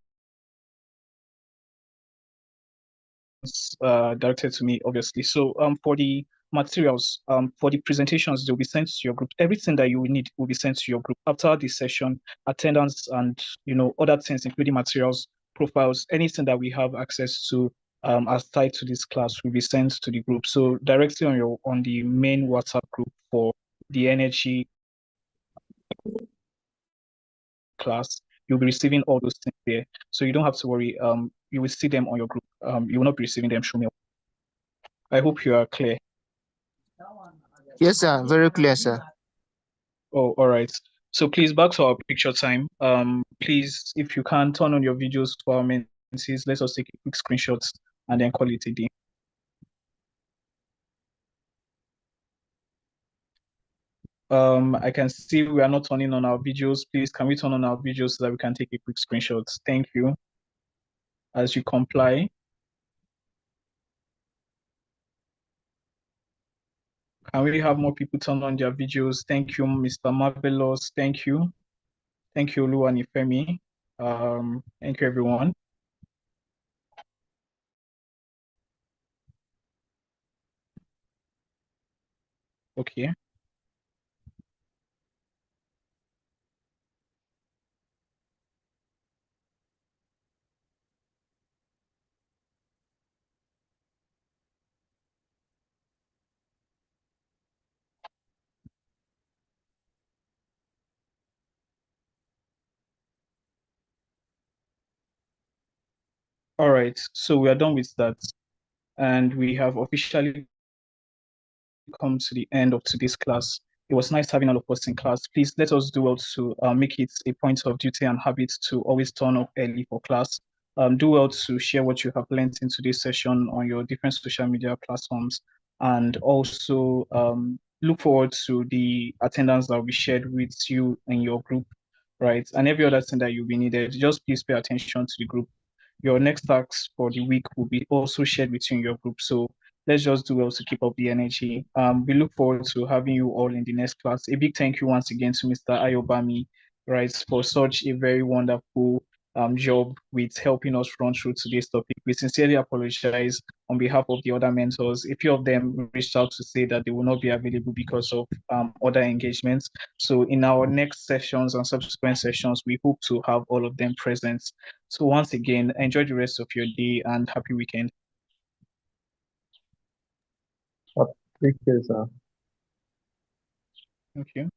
directed to me, obviously. So for the materials, for the presentations, they'll be sent to your group. Everything that you will need will be sent to your group after this session. Attendance and other things, including materials, profiles, anything that we have access to as tied to this class will be sent to the group. So directly on the main WhatsApp group for the energy class, you'll be receiving all those things there. So you don't have to worry. You will see them on your group. You will not be receiving them through mail. I hope you are clear. Yes, sir. Very clear, sir. Oh, all right. So please, back to our picture time. Please, if you can, turn on your videos for our mentees. Let us take a quick screenshot and then call it a day. I can see we are not turning on our videos. Please, can we turn on our videos so that we can take a quick screenshot? Thank you. As you comply. Can we have more people turn on their videos? Thank you, Mr. Marvelous. Thank you. Thank you, Oluwani Femi. Thank you, everyone. Okay. All right. So we are done with that. And we have officially come to the end of today's class. It was nice having all of us in class. Please let us do well to make it a point of duty and habit to always turn up early for class. Do well to share what you have learned in today's session on your different social media platforms, and also look forward to the attendance that will be shared with you and your group, right? And every other thing that you'll be needed, just please pay attention to the group. Your next tasks for the week will be also shared between your group. So let's just do well to keep up the energy. We look forward to having you all in the next class. A big thank you once again to Mr. Ayobami, right, for such a very wonderful job with helping us run through today's topic. We sincerely apologize on behalf of the other mentors. A few of them reached out to say that they will not be available because of other engagements. So in our next sessions and subsequent sessions, we hope to have all of them present. So once again, enjoy the rest of your day and happy weekend. Take care, sir. Thank you.